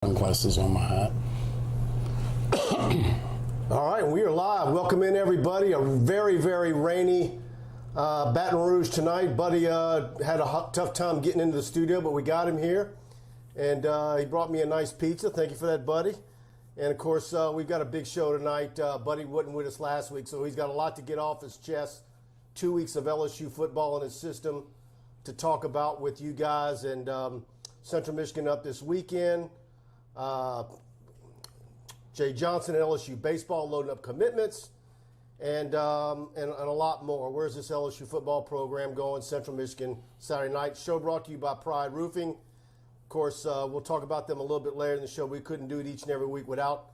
Sunglasses on my hat. All right, we are live. Welcome in, everybody. A very, very rainy Baton Rouge tonight. Buddy had a tough time getting into the studio, but we got him here. And he brought me a nice pizza. Thank you for that, Buddy. And, of course, we've got a big show tonight. Buddy wasn't with us last week, so he's got a lot to get off his chest. 2 weeks of LSU football in his system to talk about with you guys. And Central Michigan up this weekend. Jay Johnson at LSU baseball loading up commitments, and a lot more. Where's this LSU football program going? Central Michigan Saturday night show brought to you by Pride Roofing. Of course, we'll talk about them a little bit later in the show. We couldn't do it each and every week without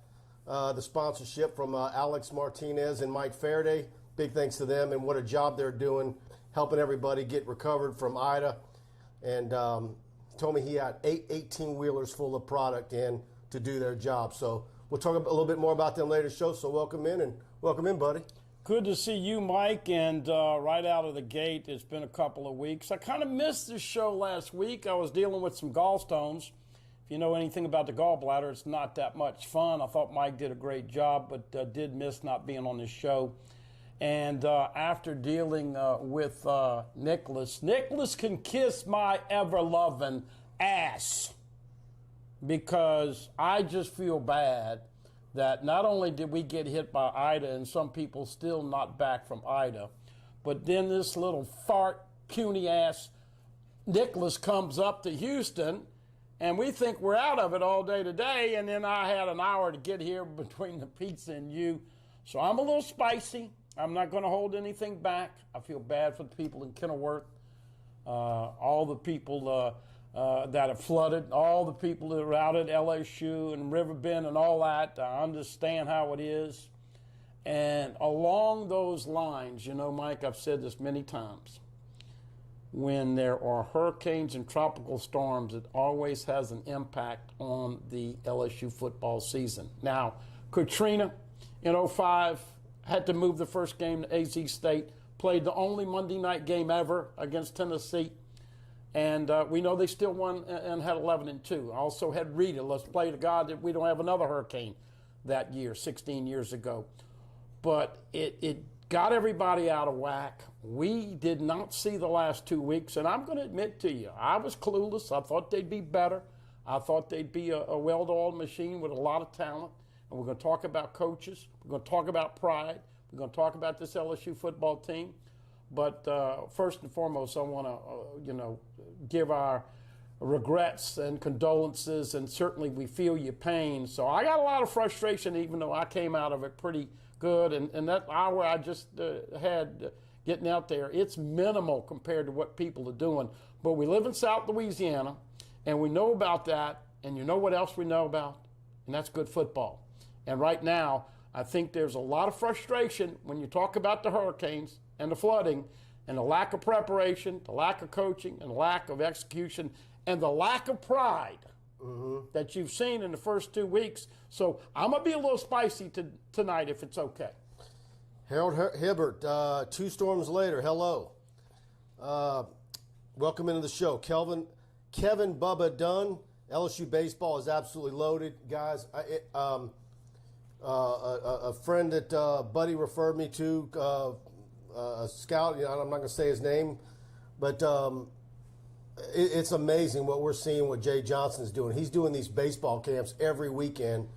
the sponsorship from Alex Martinez and Mike Faraday. Big thanks to them, and what a job they're doing, helping everybody get recovered from Ida. And told me he had 18-wheelers full of product in to do their job. So we'll talk a little bit more about them later in the show. So welcome in, Buddy. Good to see you, Mike. And right out of the gate, it's been a couple of weeks. I kind of missed this show last week. I was dealing with some gallstones. If you know anything about the gallbladder, it's not that much fun. I thought Mike did a great job, but did miss not being on this show. And after dealing with Nicholas can kiss my ever-loving ass, because I just feel bad that not only did we get hit by Ida and some people still not back from Ida, but then this little fart, puny-ass Nicholas comes up to Houston, and we think we're out of it all day today, and then I had an hour to get here between the pizza and you. So I'm a little spicy. I'm not going to hold anything back. I feel bad for the people in Kenilworth, all the people that have flooded, all the people that are out at LSU and Riverbend and all that. I understand how it is. And along those lines, you know, Mike, I've said this many times, when there are hurricanes and tropical storms, it always has an impact on the LSU football season. Now, Katrina in 2005, had to move the first game to AZ State, played the only Monday night game ever against Tennessee, and we know they still won and had 11-2. Also had Rita. Let's pray to God that we don't have another hurricane that year, 16 years ago. But it got everybody out of whack. We did not see the last 2 weeks, and I'm going to admit to you, I was clueless. I thought they'd be better. I thought they'd be a well-oiled machine with a lot of talent. And we're going to talk about coaches. We're going to talk about pride. We're going to talk about this LSU football team. But first and foremost, I want to, give our regrets and condolences, and certainly we feel your pain. So I got a lot of frustration, even though I came out of it pretty good. And that hour I just had getting out there, it's minimal compared to what people are doing. But we live in South Louisiana, and we know about that. And you know what else we know about? And that's good football. And right now, I think there's a lot of frustration when you talk about the hurricanes and the flooding and the lack of preparation, the lack of coaching, and the lack of execution, and the lack of pride that you've seen in the first 2 weeks. So I'm going to be a little spicy tonight if it's okay. Harold Hibbert, 2 storms later, hello. Welcome into the show. Kevin Bubba Dunn, LSU baseball is absolutely loaded. Guys, a friend that Buddy referred me to, a scout, I'm not going to say his name, but it's amazing what we're seeing what Jay Johnson is doing. He's doing these baseball camps every weekend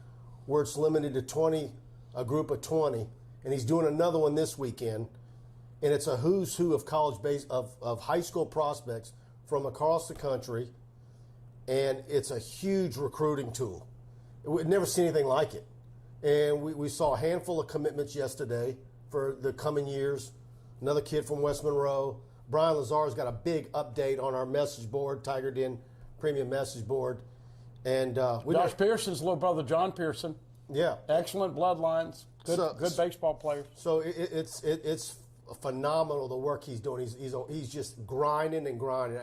where it's limited to 20, a group of 20, and he's doing another one this weekend, and it's a who's who of of high school prospects from across the country, and it's a huge recruiting tool. We've never seen anything like it. And we saw a handful of commitments yesterday for the coming years. Another kid from West Monroe. Brian Lazar's got a big update on our message board, Tiger Den Premium message board. And Josh Pearson's little brother, John Pearson. Yeah. Excellent bloodlines. Good baseball player. So it's phenomenal the work he's doing. He's just grinding and grinding.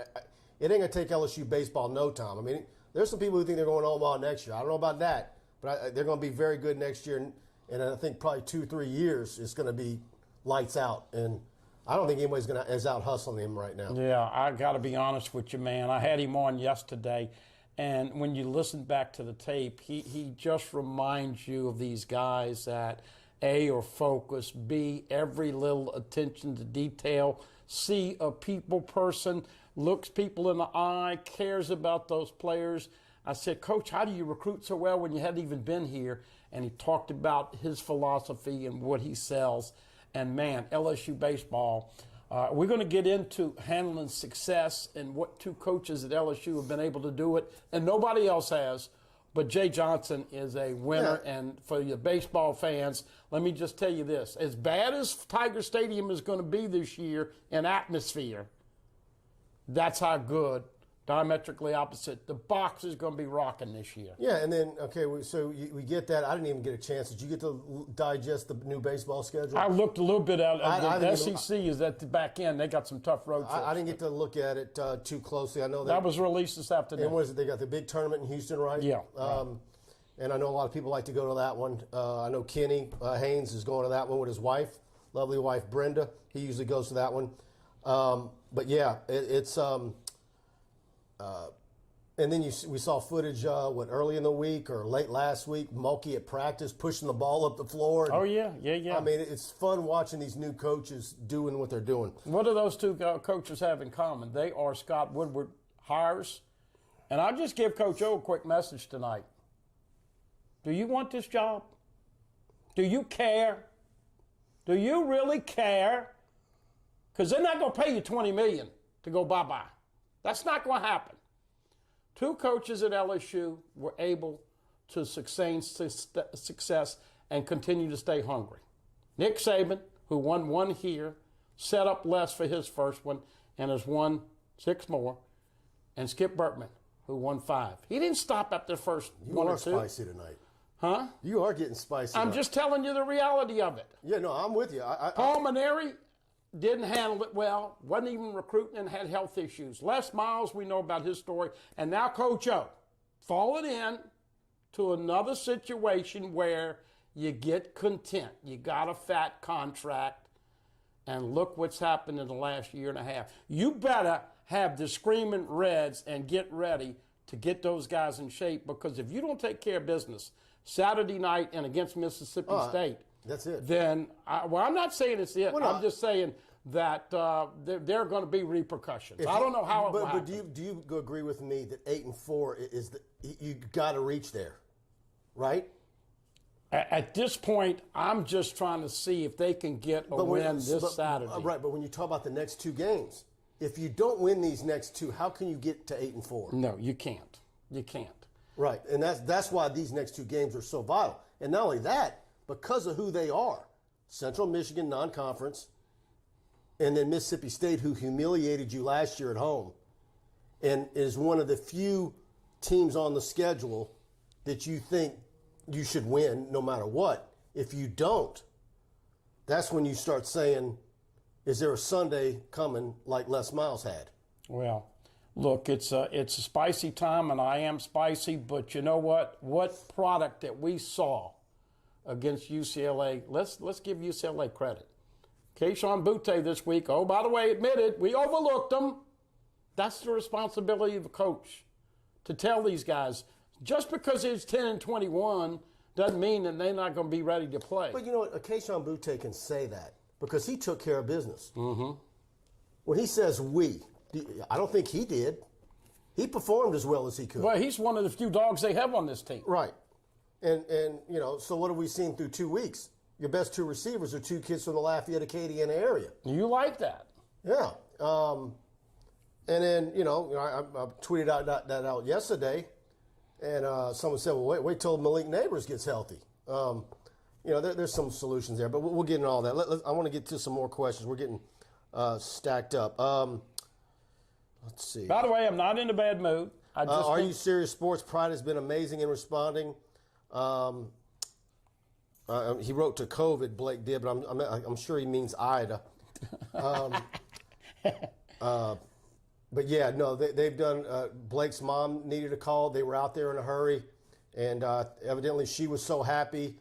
It ain't going to take LSU baseball no time. I mean, there's some people who think they're going to Omaha next year. I don't know about that. But they're going to be very good next year, and I think probably 2-3 years it's going to be lights out. And I don't think anybody's is out hustling him right now. Yeah, I got to be honest with you, man. I had him on yesterday, And when you listen back to the tape, he just reminds you of these guys that A, are focused, B, every little attention to detail, C, a people person, looks people in the eye, cares about those players. I said, Coach, how do you recruit so well when you hadn't even been here? And he talked about his philosophy and what he sells. And man, LSU baseball, we're going to get into handling success and what two coaches at LSU have been able to do it, and nobody else has. But Jay Johnson is a winner, and for your baseball fans, let me just tell you this. As bad as Tiger Stadium is going to be this year in atmosphere, that's how good, diametrically opposite, the box is going to be rocking this year. Yeah, and then, okay, so we get that. I didn't even get a chance. Did you get to digest the new baseball schedule? I looked a little bit at it. The SEC is at the back end. They got some tough road trips. I didn't get to look at it too closely. I know that was released this afternoon. And what is it? They got the big tournament in Houston, right? Yeah. And I know a lot of people like to go to that one. I know Kenny Haynes is going to that one with his wife, lovely wife Brenda. He usually goes to that one. But yeah, it's and then we saw footage, early in the week or late last week, Mulkey at practice pushing the ball up the floor. Oh, yeah. I mean, it's fun watching these new coaches doing what they're doing. What do those two coaches have in common? They are Scott Woodward hires. And I'll just give Coach O a quick message tonight. Do you want this job? Do you care? Do you really care? Because they're not going to pay you $20 million to go bye-bye. That's not going to happen. Two coaches at LSU were able to sustain success and continue to stay hungry. Nick Saban, who won one here, set up Les for his first one and has won 6 more. And Skip Bertman, who won 5. He didn't stop at the first one or two. You are spicy tonight. Huh? You are getting spicy. I'm just telling you the reality of it. Yeah, no, I'm with you. Paul Maneri didn't handle it well, wasn't even recruiting and had health issues. Les Miles, we know about his story. And now Coach O, falling in to another situation where you get content. You got a fat contract, and look what's happened in the last year and a half. You better have the screaming Reds and get ready to get those guys in shape, because if you don't take care of business Saturday night and against Mississippi State, that's it. Then, I'm not saying it's it. I'm just saying that there are going to be repercussions. I don't know how it will happen. But do you agree with me that 8-4 is you got to reach there, right? At this point, I'm just trying to see if they can get a win this Saturday. Right, but when you talk about the next 2 games, if you don't win these next 2, how can you get to 8-4? No, you can't. You can't. Right, and that's why these next 2 games are so vital. And not only that, because of who they are, Central Michigan non-conference, and then Mississippi State, who humiliated you last year at home, and is one of the few teams on the schedule that you think you should win no matter what. If you don't, that's when you start saying, is there a Sunday coming like Les Miles had? Well, look, it's a spicy time, and I am spicy, but you know what? What product that we saw against UCLA, let's give UCLA credit. Keyshawn Butte this week, oh, by the way, admitted, we overlooked them. That's the responsibility of a coach, to tell these guys, just because it's 10-21 doesn't mean that they're not going to be ready to play. But you know what? Keyshawn Butte can say that because he took care of business. Mm-hmm. When he says we, I don't think he did. He performed as well as he could. Well, he's one of the few dogs they have on this team. Right. And you know, so what have we seen through 2 weeks? Your best 2 receivers are 2 kids from the Lafayette, Acadiana area. You like that? Yeah. And then, I tweeted that out yesterday, and someone said, well, wait till Malik Neighbors gets healthy. There's some solutions there, but we'll get into all that. I want to get to some more questions. We're getting stacked up. Let's see. By the way, I'm not in a bad mood. Are You Serious Sports Pride has been amazing in responding. He wrote to COVID, Blake did, but I'm sure he means Ida. But yeah, no, they've done. Blake's mom needed a call. They were out there in a hurry, and evidently she was so happy.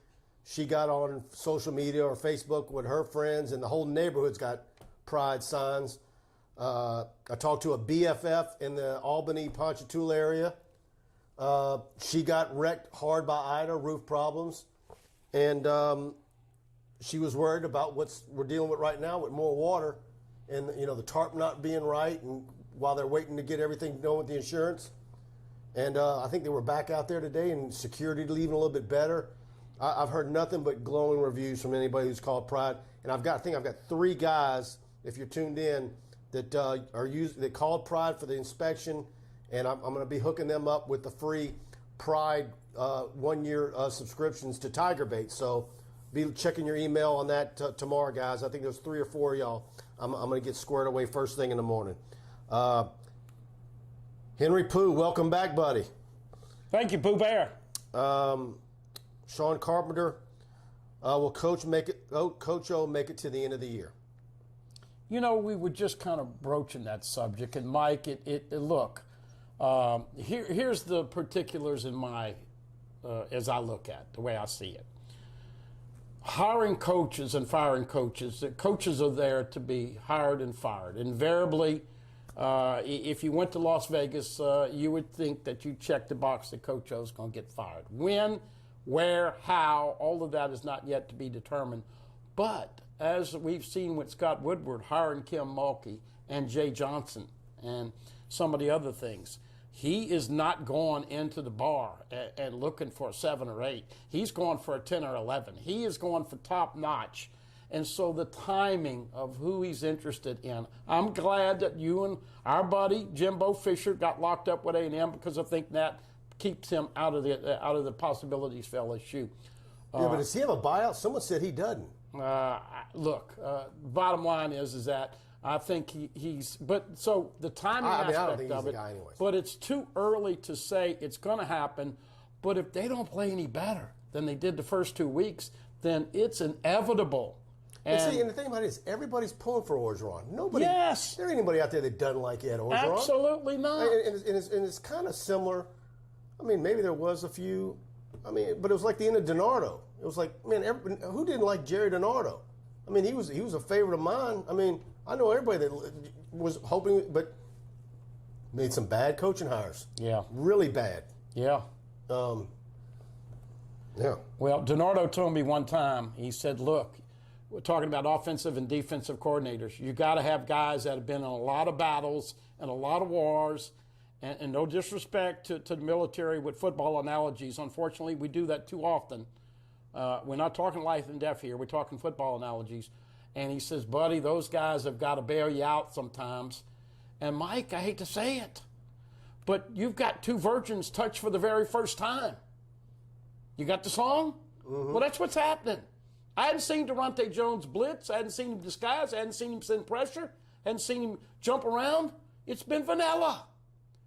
She got on social media or Facebook with her friends, and the whole neighborhood's got pride signs. I talked to a BFF in the Albany, Ponchatoula area, She got wrecked hard by Ida, roof problems, and she was worried about what we're dealing with right now with more water, and the tarp not being right, and while they're waiting to get everything done with the insurance. And I think they were back out there today, and security leaving a little bit better. I've heard nothing but glowing reviews from anybody who's called Pride, and I think I've got 3 guys, if you're tuned in, that that called Pride for the inspection, and I'm going to be hooking them up with the free Pride 1-year subscriptions to TigerBait. So be checking your email on that tomorrow, guys. I think there's 3 or 4 of y'all. I'm going to get squared away first thing in the morning. Henry Pooh, welcome back, buddy. Thank you, Pooh Bear. Sean Carpenter, will Coach O make it to the end of the year? We were just kind of broaching that subject, and Mike, look, here's the particulars in my, as I look at the way I see it. Hiring coaches and firing coaches. The coaches are there to be hired and fired. Invariably, if you went to Las Vegas, you would think that you checked the box that Coach O's going to get fired. When, where, how, all of that is not yet to be determined. But as we've seen with Scott Woodward hiring Kim Mulkey and Jay Johnson and some of the other things, he is not going into the bar and looking for a 7 or 8. He's going for a 10 or 11. He is going for top notch. And so the timing of who he's interested in, I'm glad that you and our buddy Jimbo Fisher got locked up with A&M, because I think that keeps him out of the possibilities for LSU. Yeah, but does he have a buyout? Someone said he doesn't. Look, bottom line is that I think he's. But so the timing aspect I don't think he's of the it. guy anyways. But it's too early to say it's going to happen. But if they don't play any better than they did the first 2 weeks, then it's inevitable. And the thing about it is, everybody's pulling for Orgeron. Nobody. Yes. There ain't anybody out there that doesn't like Ed Orgeron. Absolutely not. And it's kind of similar. I mean, maybe there was a few. I mean, but it was like the end of DiNardo. It was like, man, who didn't like Jerry DiNardo? I mean, he was a favorite of mine. I mean, I know everybody that was hoping, but made some bad coaching hires. Yeah. Really bad. Yeah. Yeah. Well, DiNardo told me one time, he said, look, we're talking about offensive and defensive coordinators. You got to have guys that have been in a lot of battles and a lot of wars, and no disrespect to the military with football analogies. Unfortunately, we do that too often. We're not talking life and death here. We're talking football analogies. And he says, buddy, those guys have got to bail you out sometimes. And, Mike, I hate to say it, but you've got 2 virgins touched for the very first time. You got the song? Mm-hmm. Well, that's what's happening. I hadn't seen Durante Jones blitz. I hadn't seen him disguise. I hadn't seen him send pressure. I hadn't seen him jump around. It's been vanilla.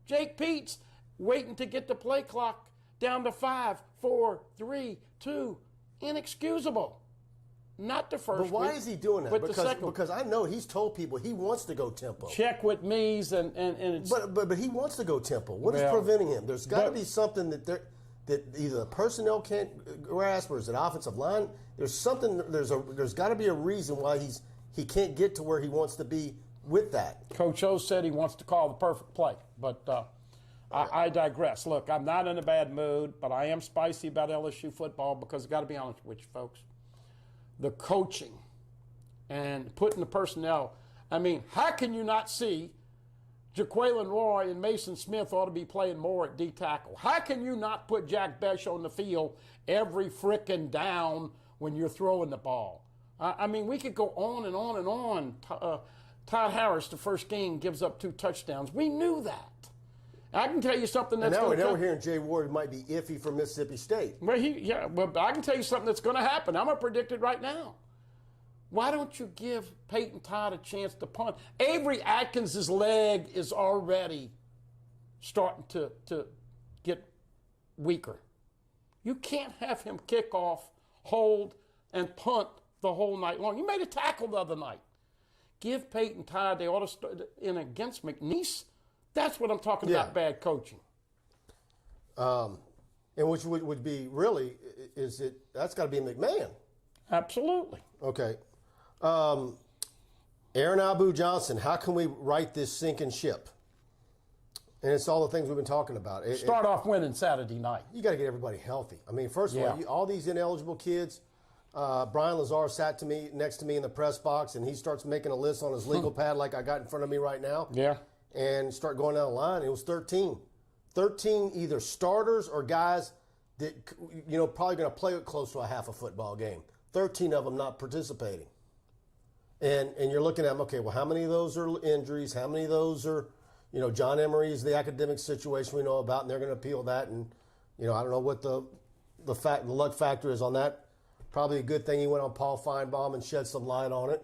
Jake Peets waiting to get the play clock down to 5, 4, 3, 2. Inexcusable. Not the first But why week, is he doing that? but the second. Because I know he's told people he wants to go tempo. Check with me's and it's. But he wants to go tempo. What is preventing him? There's got to be something that either the personnel can't grasp, or is it offensive line? There's something. There's got to be a reason why he can't get to where he wants to be with that. Coach O said he wants to call the perfect play, but I digress. Look, I'm not in a bad mood, but I am spicy about LSU football because I've got to be honest with you, folks. The coaching and putting the personnel. I mean, how can you not see Jaquelin Roy and Mason Smith ought to be playing more at D tackle? How can you not put Jack Besh on the field every frickin' down when you're throwing the ball? I mean, we could go on and on and on. Todd Harris, the first game, gives up 2 touchdowns. We knew that. I can tell you something that's going to now we're hearing Jay Ward might be iffy for Mississippi State. Well, I can tell you something that's going to happen. I'm going to predict it right now. Why don't you give Peyton Todd a chance to punt? Avery Atkins' leg is already starting to get weaker. You can't have him kick off, hold, and punt the whole night long. You made a tackle the other night. Give Peyton Todd, they ought to start in against McNeese. That's what I'm talking about, bad coaching. And which would be really, that's got to be McMahon. Absolutely. Okay. Aaron Abu Johnson, how can we right this sinking ship? And it's all the things we've been talking about. Start off winning Saturday night. You got to get everybody healthy. I mean, first of all, all these ineligible kids. Brian Lazar sat next to me in the press box, and he starts making a list on his legal pad like I got in front of me right now. Yeah. And start going down the line. It was 13. 13 either starters or guys that, probably going to play close to a half a football game. 13 of them not participating. And you're looking at them, okay, well, how many of those are injuries? How many of those are, John Emery's the academic situation we know about, and they're going to appeal that. And, I don't know what the luck factor is on that. Probably a good thing he went on Paul Feinbaum and shed some light on it.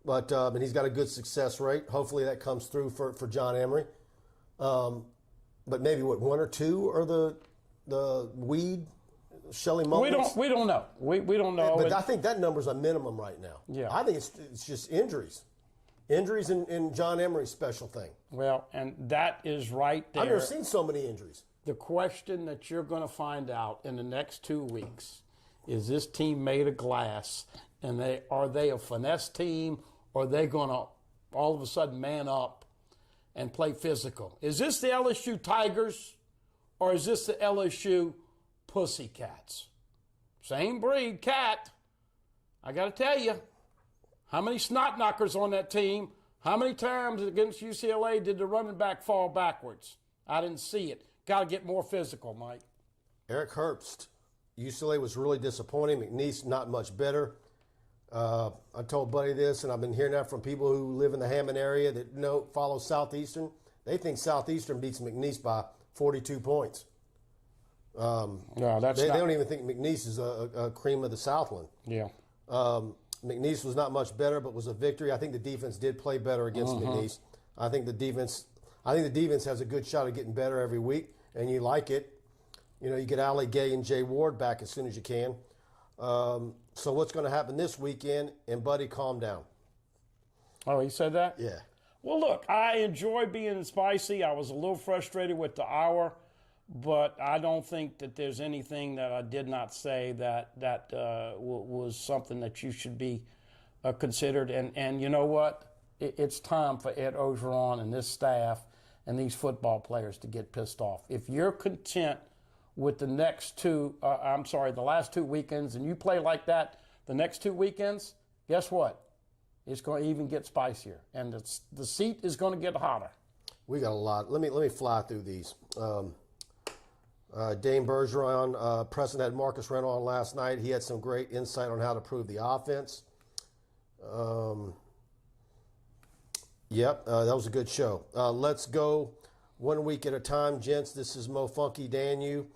But and he's got a good success rate. Hopefully that comes through for John Emery. But maybe one or two are the weed, Shelley Mullins? We don't know. We don't know. But I think that number's a minimum right now. Yeah. I think it's just injuries. Injuries in John Emery's special thing. Well, and that is right there. I've never seen so many injuries. The question that you're going to find out in the next 2 weeks is this team made of glass, and are they a finesse team, or are they going to all of a sudden man up and play physical? Is this the LSU Tigers, or is this the LSU Pussycats? Same breed, cat. I got to tell you, how many snot knockers on that team? How many times against UCLA did the running back fall backwards? I didn't see it. Got to get more physical, Mike. Eric Herbst, UCLA was really disappointing. McNeese, not much better. I told Buddy this, and I've been hearing that from people who live in the Hammond area that follow Southeastern. They think Southeastern beats McNeese by 42 points. They don't even think McNeese is a cream of the Southland. Yeah. McNeese was not much better, but was a victory. I think the defense did play better against McNeese. I think the defense has a good shot at getting better every week, and you like it. You get Ali Gay and Jay Ward back as soon as you can. So what's going to happen this weekend? And Buddy, calm down. Oh, he said that? Yeah. Well, look, I enjoy being spicy. I was a little frustrated with the hour, but I don't think that there's anything that I did not say that was something that you should be considered. And you know what? It's time for Ed Ogeron and this staff and these football players to get pissed off. If you're content with the last 2 weekends, and you play like that the next 2 weekends, guess what? It's going to even get spicier, and the seat is going to get hotter. We got a lot. Let me fly through these. Dane Bergeron, Preston had Marcus Reynolds on last night. He had some great insight on how to improve the offense. That was a good show. Let's go 1 week at a time, gents. This is Mo Funky Danu.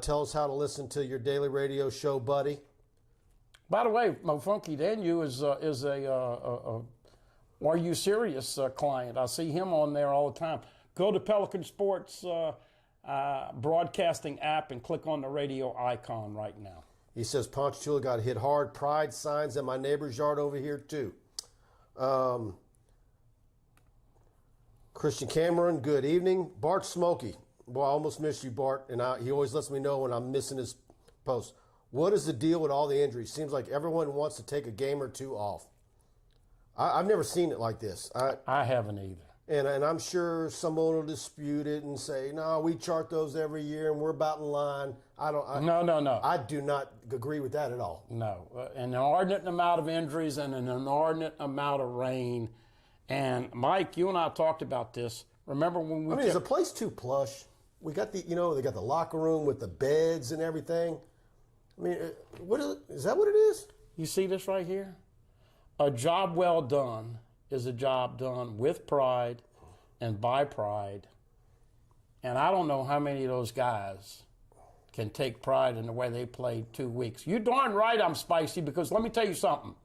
Tell us how to listen to your daily radio show, Buddy. By the way, Mo Funky Danu is a Are You Serious client. I see him on there all the time. Go to Pelican Sports broadcasting app and click on the radio icon right now. He says Ponchatoula got hit hard. Pride signs in my neighbor's yard over here too. Christian Cameron, good evening. Bart Smokey. Boy, I almost missed you, Bart, and he always lets me know when I'm missing his post. What is the deal with all the injuries? Seems like everyone wants to take a game or two off. I've never seen it like this. I haven't either. And I'm sure someone will dispute it and say, no, we chart those every year and we're about in line. No. I do not agree with that at all. No. An inordinate amount of injuries and an inordinate amount of rain. And, Mike, you and I talked about this. Remember when we... is the place too plush? We got they got the locker room with the beds and everything. I mean, is that what it is? You see this right here? A job well done is a job done with pride and by pride. And I don't know how many of those guys can take pride in the way they played 2 weeks. You darn right I'm spicy, because let me tell you something.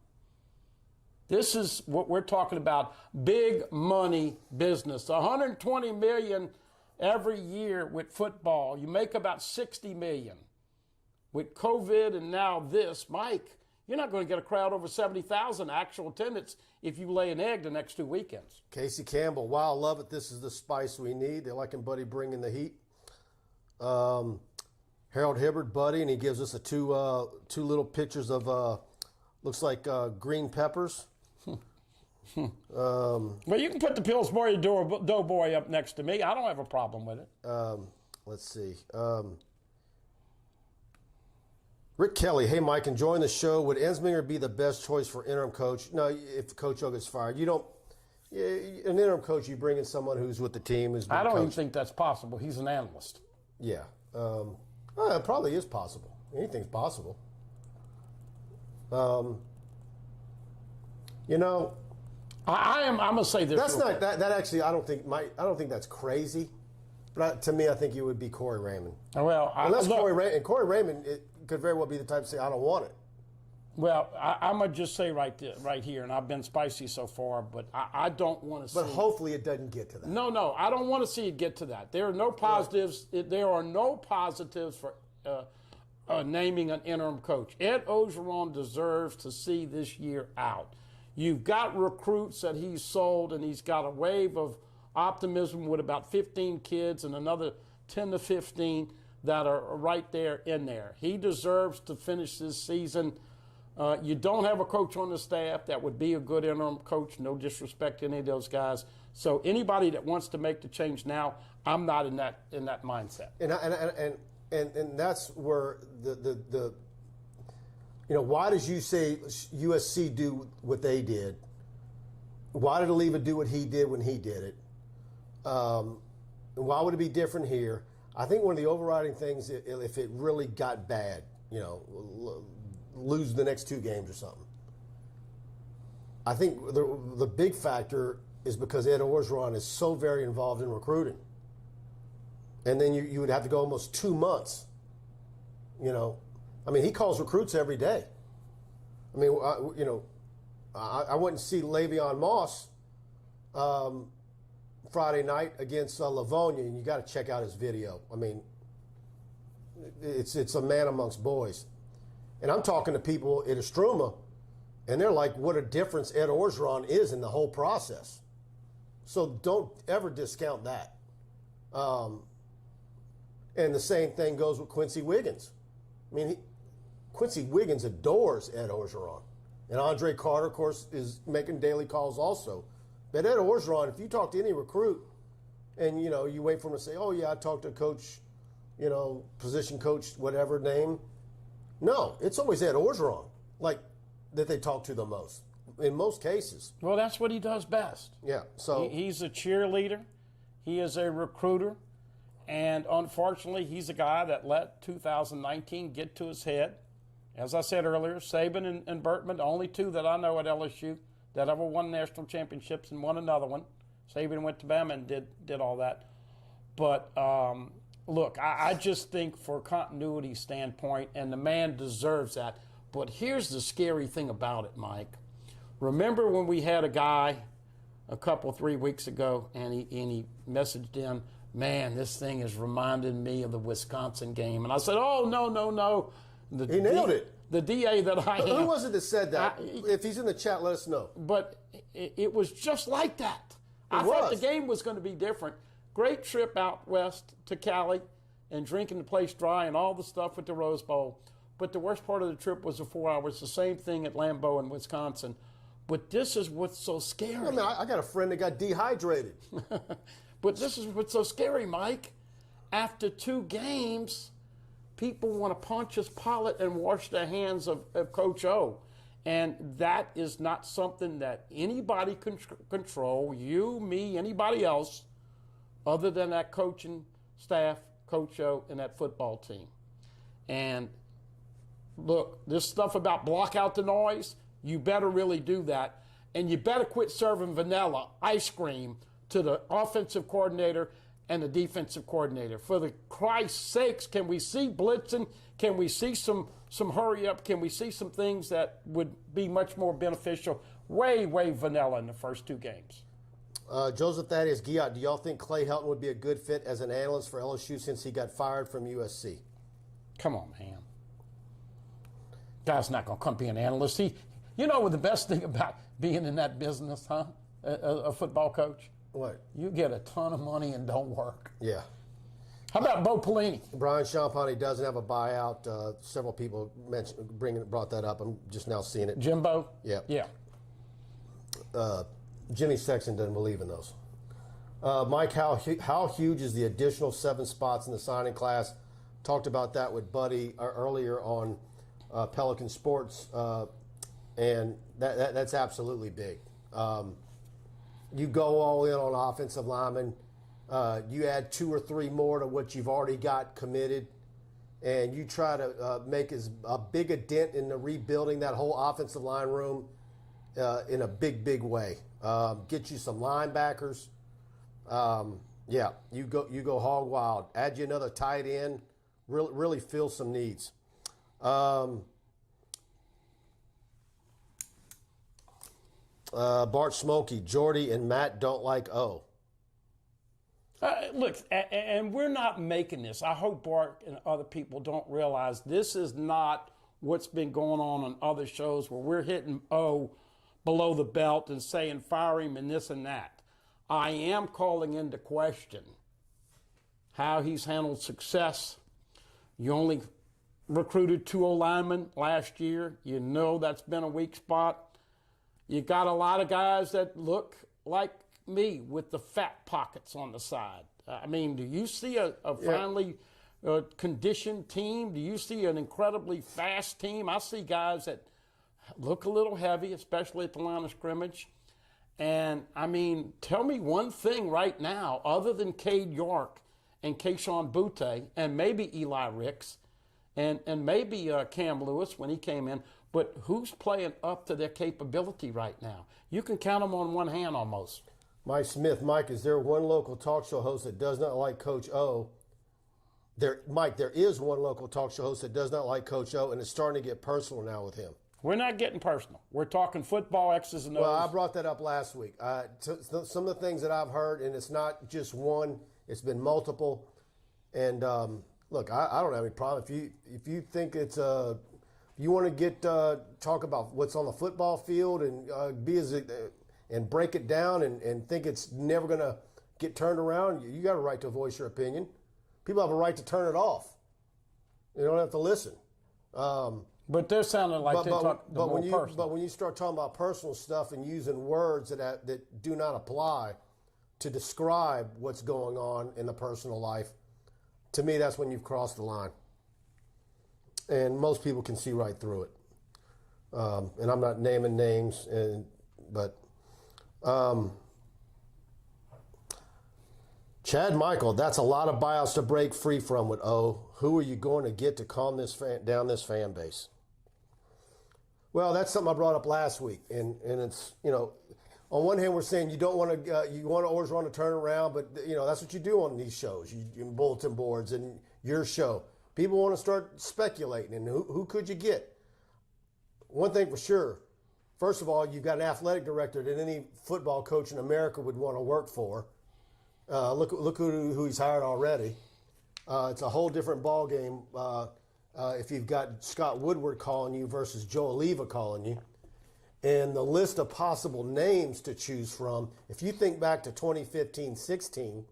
This is what we're talking about, big money business. $120 million every year with football. You make about $60 million. With COVID and now this, Mike, you're not going to get a crowd over 70,000 actual attendance if you lay an egg the next 2 weekends. Casey Campbell, wow, love it. This is the spice we need. They're liking Buddy bringing the heat. Harold Hibbard, Buddy, and he gives us two little pictures of, looks like green peppers. Well, you can put the Pillsbury Doughboy up next to me. I don't have a problem with it. Let's see. Rick Kelly, hey Mike, enjoying the show. Would Ensminger be the best choice for interim coach? No, if Coach O gets fired, you don't. An interim coach, you bring in someone who's with the team. I don't even think that's possible. He's an analyst. Yeah, it probably is possible. Anything's possible. You know, I'm gonna say this. That's not that actually. I don't think that's crazy. But to me, I think it would be Corey Raymond. Well, Corey Raymond it could very well be the type to say, I don't want it. Well, I'm going to just say right here, and I've been spicy so far, but I don't want to see. But hopefully it doesn't get to that. No, I don't want to see it get to that. There are no positives. There are no positives for naming an interim coach. Ed Orgeron deserves to see this year out. You've got recruits that he's sold, and he's got a wave of optimism with about 15 kids and another 10 to 15 that are right there in there. He deserves to finish this season. You don't have a coach on the staff that would be a good interim coach. No disrespect to any of those guys. So anybody that wants to make the change now, I'm not in that mindset. And that's where the why does you say USC do what they did? Why did Oliva do what he did when he did it? Why would it be different here? I think one of the overriding things, if it really got bad, lose the next 2 games or something. I think the big factor is because Ed Orgeron is so very involved in recruiting. And then you would have to go almost 2 months. He calls recruits every day. I went and see Le'Veon Moss Friday night against Livonia, and you got to check out his video. It's a man amongst boys. And I'm talking to people at Estruma, and they're like, what a difference Ed Orgeron is in the whole process. So don't ever discount that. And the same thing goes with Quincy Wiggins. Quincy Wiggins adores Ed Orgeron. And Andre Carter, of course, is making daily calls also. But Ed Orgeron, if you talk to any recruit and, you wait for him to say, oh, yeah, I talked to coach, position coach, whatever name. No, it's always Ed Orgeron, that they talk to the most, in most cases. Well, that's what he does best. Yeah. So he's a cheerleader. He is a recruiter. And unfortunately, he's a guy that let 2019 get to his head. As I said earlier, Saban and Bertman, the only 2 that I know at LSU that ever won national championships and won another one. Saban went to Bama and did all that. But look, I just think for continuity standpoint, and the man deserves that. But here's the scary thing about it, Mike. Remember when we had a guy a 3 weeks ago, and he messaged in, man, this thing is reminding me of the Wisconsin game. And I said, oh, no. He nailed it. The DA that I am. Who was it that said that? If he's in the chat, let us know. But it was just like that. I thought the game was going to be different. Great trip out west to Cali and drinking the place dry and all the stuff with the Rose Bowl. But the worst part of the trip was the 4 hours. The same thing at Lambeau in Wisconsin. But this is what's so scary. I got a friend that got dehydrated. But this is what's so scary, Mike. After 2 games, people want to punch his palate and wash their hands of Coach O. And that is not something that anybody can control, you, me, anybody else, other than that coaching staff, Coach O, and that football team. And look, this stuff about block out the noise, you better really do that. And you better quit serving vanilla ice cream to the offensive coordinator and the defensive coordinator. For the Christ's sakes, can we see blitzing? Can we see some hurry up? Can we see some things that would be much more beneficial? Way vanilla in the first 2 games. Joseph Thaddeus Giat, do y'all think Clay Helton would be a good fit as an analyst for LSU since he got fired from USC? Come on, man. Guy's not going to come be an analyst. What the best thing about being in that business, huh? A football coach? What? You get a ton of money and don't work. Yeah. How about Bo Pelini? Brian Champagne doesn't have a buyout. Several people brought that up. I'm just now seeing it. Jimbo? Yeah. Yeah. Jimmy Sexton doesn't believe in those. Mike, how huge is the additional 7 spots in the signing class? Talked about that with Buddy earlier on Pelican Sports, and that's absolutely big. You go all in on offensive linemen. You add 2 or 3 more to what you've already got committed, and you try to make as big a dent in the rebuilding that whole offensive line room in a big way. Get you some linebackers. Yeah, you go hog wild. Add you another tight end. Really fill some needs. Bart Smokey, Jordy, and Matt don't like O. Look, and we're not making this. I hope Bart and other people don't realize this is not what's been going on other shows where we're hitting O below the belt and saying fire him and this and that. I am calling into question how he's handled success. You only recruited 2 O-linemen last year. You know that's been a weak spot. You got a lot of guys that look like me with the fat pockets on the side. I mean, do you see a finely conditioned team? Do you see an incredibly fast team? I see guys that look a little heavy, especially at the line of scrimmage. And, I mean, tell me one thing right now, other than Cade York and Keyshawn Butte and maybe Eli Ricks and maybe Cam Lewis when he came in, but who's playing up to their capability right now? You can count them on one hand almost. Mike Smith, Mike, is there one local talk show host that does not like Coach O? Mike, there is one local talk show host that does not like Coach O, and it's starting to get personal now with him. We're not getting personal. We're talking football, X's and O's. Well, I brought that up last week. Some of the things that I've heard, and it's not just one, it's been multiple. And look, I don't have any problem. If you think it's you want to get talk about what's on the football field and and break it down and think it's never going to get turned around, you got a right to voice your opinion. People have a right to turn it off. You don't have to listen. But they're sounding like they talk more personal. But when you start talking about personal stuff and using words that do not apply to describe what's going on in the personal life, to me, that's when you've crossed the line. And most people can see right through it. And I'm not naming names, but Chad Michael, that's a lot of buyouts to break free from with O. Who are you going to get to calm down this fan base? Well, that's something I brought up last week, and it's, on one hand we're saying you don't want to you want Orgeron to turn around, but that's what you do on these shows, you bulletin boards and your show. People want to start speculating, and who could you get? One thing for sure, first of all, you've got an athletic director that any football coach in America would want to work for. Look who he's hired already. It's a whole different ball game if you've got Scott Woodward calling you versus Joe Oliva calling you. And the list of possible names to choose from, if you think back to 2015-16,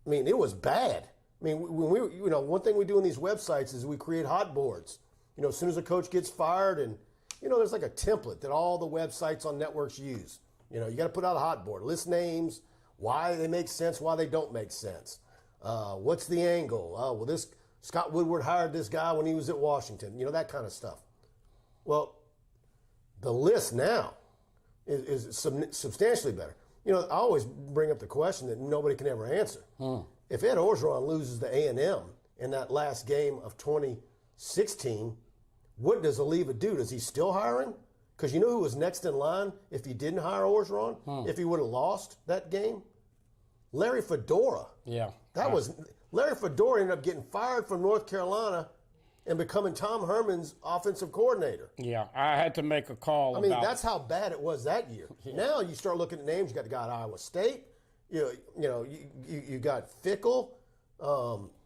it was bad. When one thing we do in these websites is we create hot boards. As soon as a coach gets fired, and there's like a template that all the websites on networks use. You got to put out a hot board, list names, why they make sense, why they don't make sense. What's the angle? Well, this Scott Woodward hired this guy when he was at Washington. That kind of stuff. Well, the list now is substantially better. I always bring up the question that nobody can ever answer. If Ed Orgeron loses to A&M in that last game of 2016, what does Oliva do? Does he still hire him? Because you know who was next in line if he didn't hire Orgeron? If he would have lost that game? Larry Fedora. Yeah. Larry Fedora ended up getting fired from North Carolina and becoming Tom Herman's offensive coordinator. Yeah, I had to make a call that's how bad it was that year. Yeah. Now you start looking at names. You got the guy at Iowa State. You got Fickle.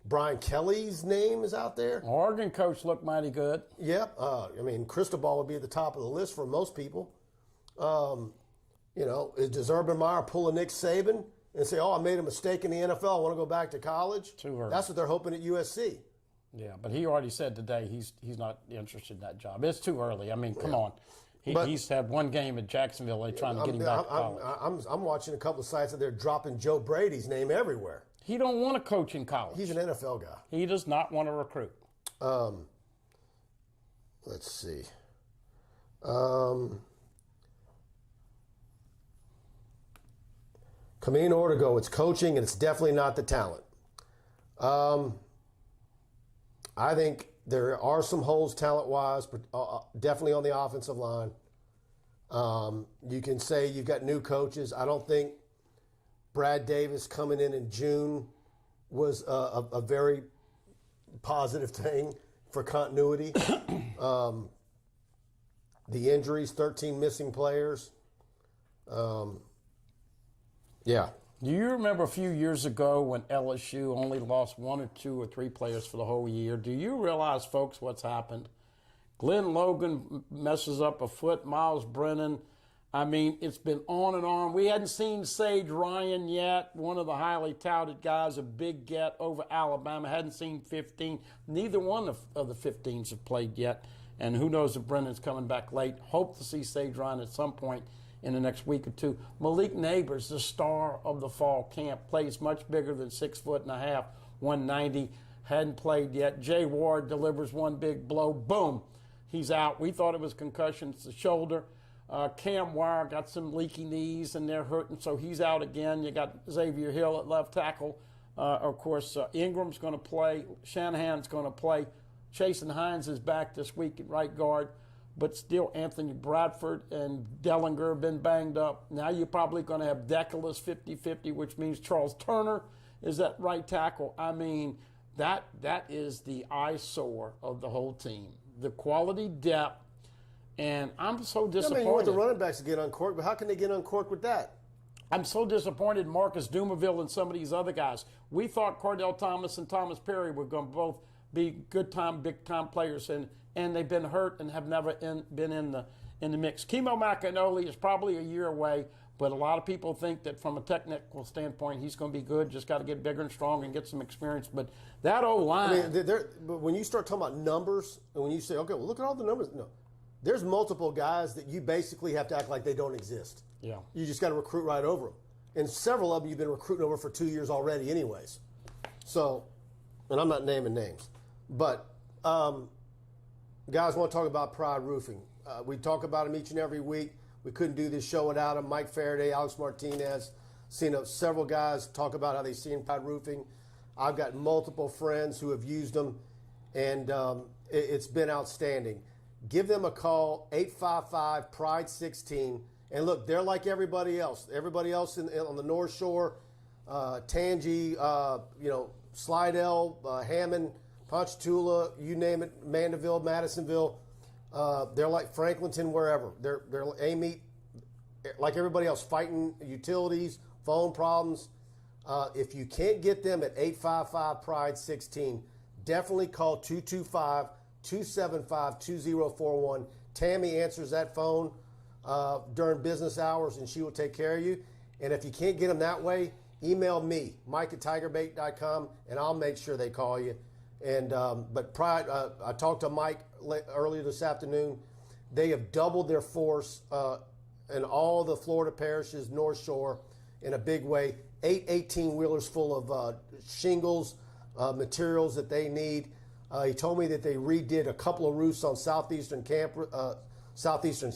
Brian Kelly's name is out there. Oregon coach looked mighty good. Yep. Cristobal would be at the top of the list for most people. Does Urban Meyer pull a Nick Saban and say, I made a mistake in the NFL, I want to go back to college? Too early. That's what they're hoping at USC. Yeah, but he already said today he's not interested in that job. It's too early. Come on. He's had one game at Jacksonville. They're trying to get him back to college. I'm watching a couple of sites that they're dropping Joe Brady's name everywhere. He don't want to coach in college. He's an NFL guy. He does not want to recruit. Let's see. Camino Ortego, it's coaching and it's definitely not the talent. I think there are some holes talent-wise, but definitely on the offensive line. You can say you've got new coaches. I don't think Brad Davis coming in June was a very positive thing for continuity. The injuries, 13 missing players. Yeah. Do you remember a few years ago when LSU only lost 1 or 2 or 3 players for the whole year? Do you realize, folks, what's happened? Glenn Logan messes up a foot, Miles Brennan. I mean, it's been on and on. We hadn't seen Sage Ryan yet, one of the highly touted guys, a big get over Alabama. Hadn't seen 15. Neither one of the 15s have played yet. And who knows if Brennan's coming back late. Hope to see Sage Ryan at some point in the next week or two. Malik Neighbors, the star of the fall camp, plays much bigger than 6'1.5", 190. Hadn't played yet. Jay Ward delivers one big blow. Boom. He's out. We thought it was concussion. It's the shoulder. Cam Wire got some leaky knees, and they're hurting, so he's out again. You got Xavier Hill at left tackle. Of course, Ingram's going to play. Shanahan's going to play. Chasen Hines is back this week at right guard. But still, Anthony Bradford and Dellinger have been banged up. Now you're probably going to have Deculus 50-50, which means Charles Turner is at right tackle. I mean, that is the eyesore of the whole team. The quality depth, and I'm so disappointed. I mean, you want the running backs to get uncorked, but how can they get uncorked with that? I'm so disappointed in Marcus Dumerville and some of these other guys. We thought Cordell Thomas and Thomas Perry were going to both be good-time, big-time players, and they've been hurt and have never been in the mix. Kimo Macanoli is probably a year away, but a lot of people think that from a technical standpoint, he's going to be good. Just got to get bigger and strong and get some experience. But that O-line. I mean, but when you start talking about numbers, and when you say, okay, well, look at all the numbers. No, there's multiple guys that you basically have to act like they don't exist. Yeah. You just got to recruit right over them. And several of them you've been recruiting over for 2 years already anyways. So, and I'm not naming names. But guys want to talk about Pride Roofing. We talk about them each and every week. We couldn't do this show without them. Mike Faraday, Alex Martinez. Seen several guys talk about how they've seen Pride Roofing. I've got multiple friends who have used them, and it's been outstanding. Give them a call, 855-PRIDE-16. And look, they're like everybody else. Everybody else on the North Shore, Tangi, Slidell, Hammond, Ponchatoula, you name it, Mandeville, Madisonville. They're like Franklinton, wherever. They're Amy, like everybody else, fighting utilities, phone problems. If you can't get them at 855-PRIDE-16, definitely call 225-275-2041. Tammy answers that phone during business hours, and she will take care of you. And if you can't get them that way, email me, Mike@TigerBait.com, and I'll make sure they call you. And but Pride, I talked to Mike earlier this afternoon. They have doubled their force in all the Florida parishes, North Shore, in a big way. 8 18-wheelers full of shingles, materials that they need. He told me that they redid a couple of roofs on Southeastern's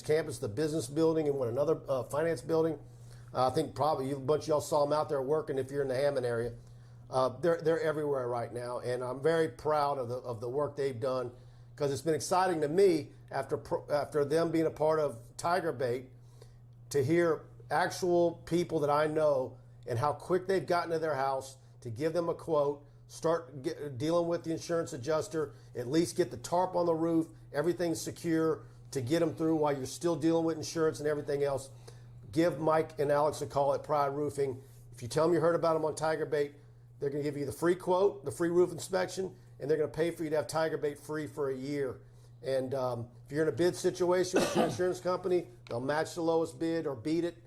campus, the business building, and another finance building. I think probably a bunch of y'all saw them out there working if you're in the Hammond area. They're everywhere right now, and I'm very proud of the work they've done, because it's been exciting to me after them being a part of TigerBait to hear actual people that I know and how quick they've gotten to their house to give them a quote, start dealing with the insurance adjuster, at least get the tarp on the roof, everything's secure to get them through while you're still dealing with insurance and everything else. Give Mike and Alex a call at Pride Roofing. If you tell them you heard about them on TigerBait, they're going to give you the free quote, the free roof inspection, and they're going to pay for you to have TigerBait free for a year. And if you're in a bid situation with your insurance company, they'll match the lowest bid or beat it.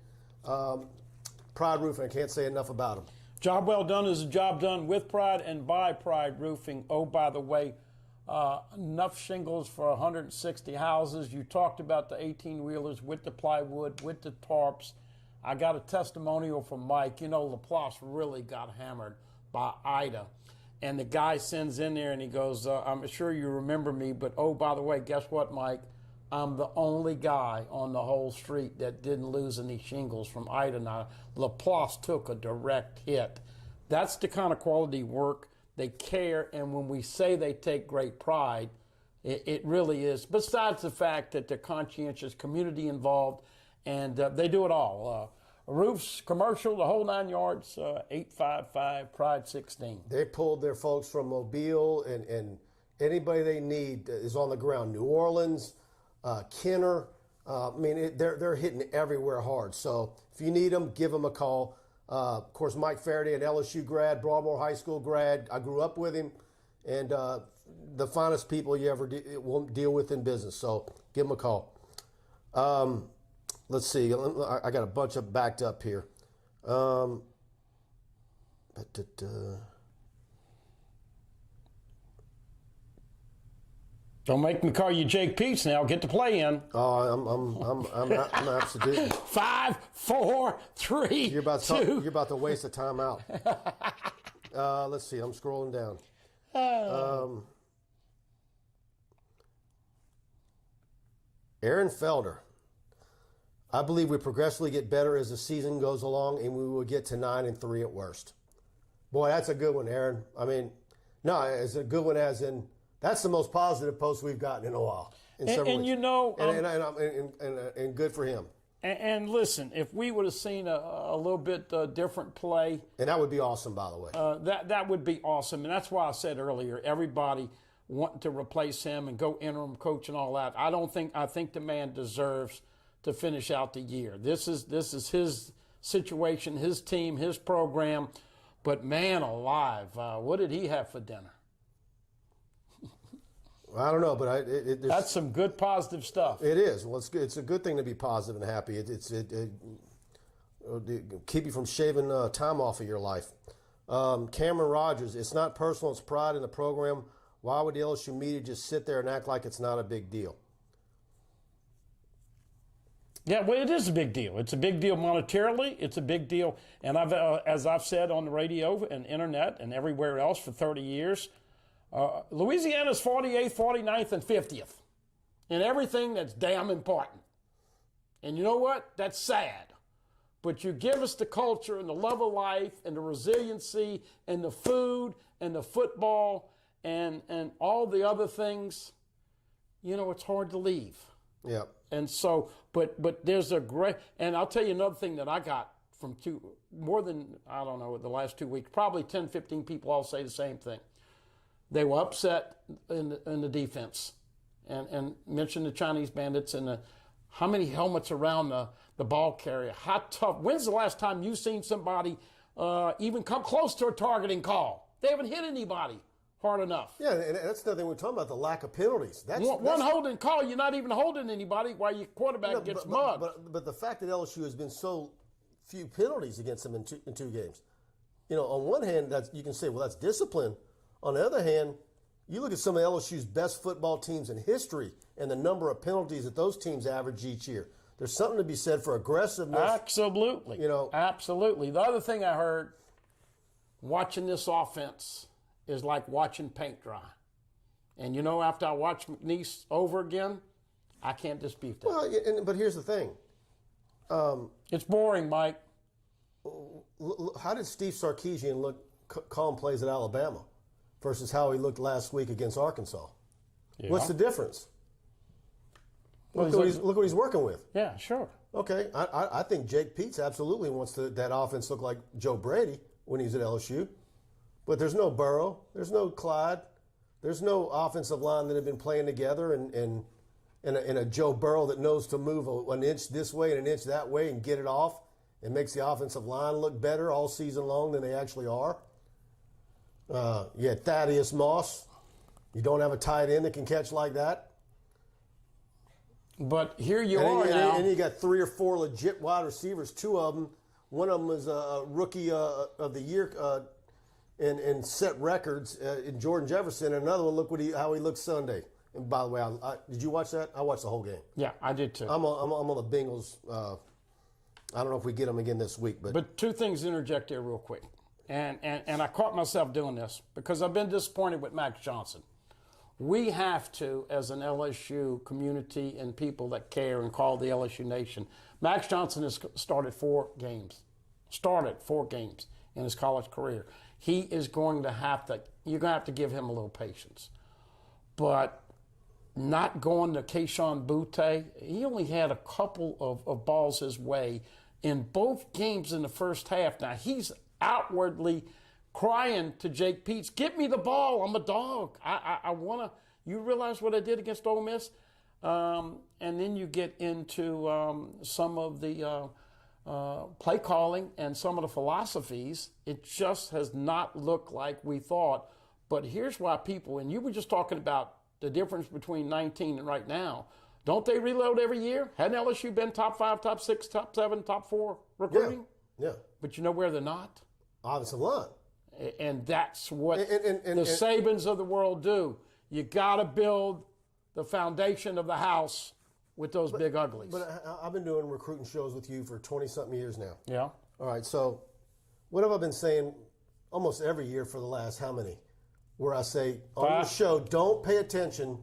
Pride Roofing, I can't say enough about them. Job well done is a job done with pride and by Pride Roofing. Oh, by the way, enough shingles for 160 houses. You talked about the 18-wheelers with the plywood, with the tarps. I got a testimonial from Mike. You know, Laplace really got hammered by Ida. And the guy sends in there and he goes, I'm sure you remember me, but oh, by the way, guess what, Mike? I'm the only guy on the whole street that didn't lose any shingles from Ida. Now, Laplace took a direct hit. That's the kind of quality work. They care, and when we say they take great pride, it really is. Besides the fact that they're conscientious, community involved, and they do it all. Roofs, commercial, the whole 9 yards, 855 Pride 16. They pulled their folks from Mobile, and anybody they need is on the ground. New Orleans, Kenner. They're hitting everywhere hard. So if you need them, give them a call. Of course, Mike Faraday, an LSU grad, Broadmoor High School grad. I grew up with him, and the finest people you ever will deal with in business. So give them a call. Let's see. I got a bunch of backed up here. Don't make me call you Jake Peets now. Get the play in. Oh, I'm absolutely. 5, 4, 3. You're about to waste a timeout. Let's see. I'm scrolling down. Aaron Felder. I believe we progressively get better as the season goes along, and we will get to 9-3 at worst. Boy, that's a good one, Aaron. No, it's a good one as in that's the most positive post we've gotten in a while. And you know, and good for him. And listen, if we would have seen a little bit different play, and that would be awesome, by the way. That would be awesome, and that's why I said earlier, everybody wanting to replace him and go interim coach and all that. I think the man deserves to finish out the year. This is his situation, his team, his program. But man alive, what did he have for dinner? I don't know, but that's some good positive stuff. It is. Well, it's good. It's a good thing to be positive and happy. It keep you from shaving time off of your life. Cameron Rogers. It's not personal. It's pride in the program. Why would the LSU media just sit there and act like it's not a big deal? Yeah, well, it is a big deal. It's a big deal monetarily. It's a big deal. And as I've said on the radio and internet and everywhere else for 30 years, Louisiana's 48th, 49th, and 50th in everything that's damn important. And you know what? That's sad. But you give us the culture and the love of life and the resiliency and the food and the football and all the other things, it's hard to leave. Yeah. And so, but there's a great, and I'll tell you another thing that I got from more than, I don't know, the last 2 weeks, probably 10, 15 people all say the same thing. They were upset in the defense and mentioned the Chinese bandits and how many helmets around the ball carrier, how tough. When's the last time you've seen somebody even come close to a targeting call? They haven't hit anybody hard enough. Yeah, and that's the thing we're talking about, the lack of penalties. That's one holding call, you're not even holding anybody while your quarterback gets mugged. But the fact that LSU has been so few penalties against them in two games, on one hand, you can say, well, that's discipline. On the other hand, you look at some of LSU's best football teams in history and the number of penalties that those teams average each year. There's something to be said for aggressiveness. Absolutely. Absolutely. The other thing I heard, watching this offense is like watching paint dry. And after I watch McNeese over again, I can't dispute that. Well, but here's the thing. It's boring, Mike. How did Steve Sarkisian look calling plays at Alabama versus how he looked last week against Arkansas? Yeah. What's the difference? Look what he's working with. Yeah, sure. Okay, I think Jake Peets absolutely wants that offense look like Joe Brady when he's at LSU. But there's no Burrow, there's no Clyde, there's no offensive line that have been playing together and a Joe Burrow that knows to move an inch this way and an inch that way and get it off and makes the offensive line look better all season long than they actually are. You had Thaddeus Moss. You don't have a tight end that can catch like that. But here you are now. And you got 3 or 4 legit wide receivers, 2 of them. One of them is a rookie of the year and set records in Jordan Jefferson. And another one, look how he looked Sunday. And by the way, did you watch that? I watched the whole game. Yeah, I did too. I'm on the Bengals. I don't know if we get them again this week. But two things to interject here real quick. And I caught myself doing this because I've been disappointed with Max Johnson. We have to, as an LSU community and people that care and call the LSU Nation, Max Johnson has started 4 games in his college career. He is going to have to, you're going to have to give him a little patience. But not going to Keyshawn Butte, he only had a couple of balls his way in both games in the first half. Now, he's outwardly crying to Jake Peets, get me the ball, I'm a dog. I want to, you realize what I did against Ole Miss? And then you get into some of the play calling and some of the philosophies. It just has not looked like we thought. But here's why people, and you were just talking about the difference between 19 and right now. Don't they reload every year? Hadn't LSU been top 5, top 6, top 7, top 4 recruiting? Yeah. But you know where they're not? Offensive line. And that's what the Sabans of the world do. You got to build the foundation of the house with those big uglies. But I've been doing recruiting shows with you for 20-something years now. Yeah. All right, so what have I been saying almost every year for the last how many? Where I say on your show, don't pay attention.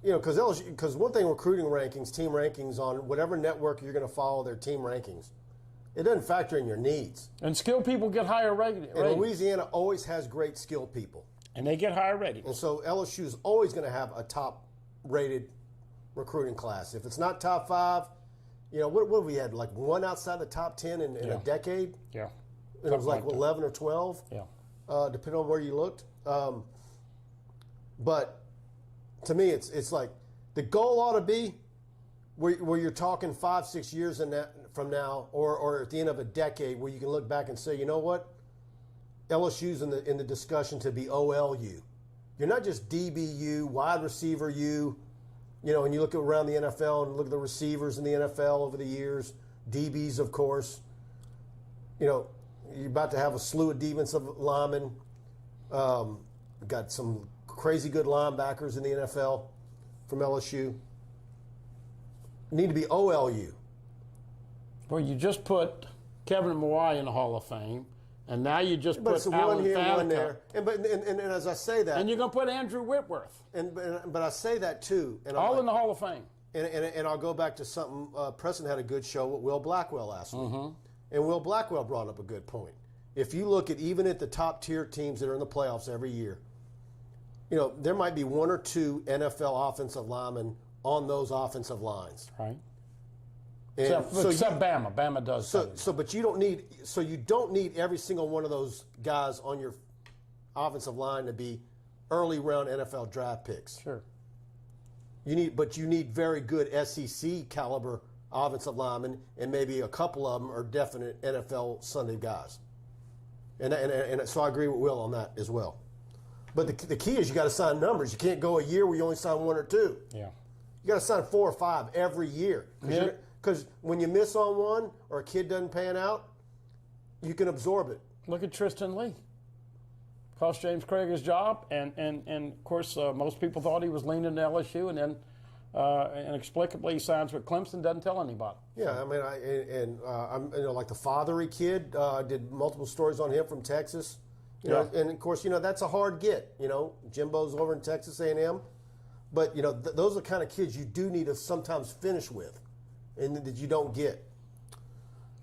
You know, because one thing, recruiting rankings, team rankings on whatever network you're going to follow their team rankings, it doesn't factor in your needs. And skilled people get higher ratings. And Louisiana always has great skilled people. And they get higher ratings. And so LSU is always going to have a top-rated recruiting class. If it's not top 5, you know, what have we had, like one outside the top 10 in a decade? Yeah. And it was like 11 or 12? Yeah. Depending on where you looked. But to me, it's like the goal ought to be where you're talking 5-6 years from now or at the end of a decade where you can look back and say, you know what? LSU's in the discussion to be OLU. You're not just DBU, wide receiver U. You know, and you look around the NFL and look at the receivers in the NFL over the years, DBs, of course. You know, you're about to have a slew of defensive linemen. Got some crazy good linebackers in the NFL from LSU. You need to be OLU. Well, you just put Kevin Mawai in the Hall of Fame, and now you just put Alan one here, Faneca. one there. And as I say that, and you're going to put Andrew Whitworth. But I say that too. And all in the Hall of Fame. And I'll go back to something. Preston had a good show with Will Blackwell last week. And Will Blackwell brought up a good point. If you look at even at the top tier teams that are in the playoffs every year, you know, there might be 1 or 2 NFL offensive linemen on those offensive lines. Right. And except Bama. Bama does. But you don't need every single one of those guys on your offensive line to be early round NFL draft picks. Sure. You need very good SEC caliber offensive linemen, and maybe a couple of them are definite NFL Sunday guys. And so I agree with Will on that as well. But the key is you got to sign numbers. You can't go a year where you only sign 1 or 2. Yeah. You got to sign 4 or 5 every year. Because when you miss on one or a kid doesn't pan out, you can absorb it. Look at Tristan Lee. Cost James Craig his job, and of course most people thought he was leaning to LSU, and then inexplicably he signs with Clemson, doesn't tell anybody. Yeah, I mean, I'm like the Fathery kid. I did multiple stories on him from Texas. You know, and of course, that's a hard get. Jimbo's over in Texas A&M, but those are the kind of kids you do need to sometimes finish with, and that you don't get.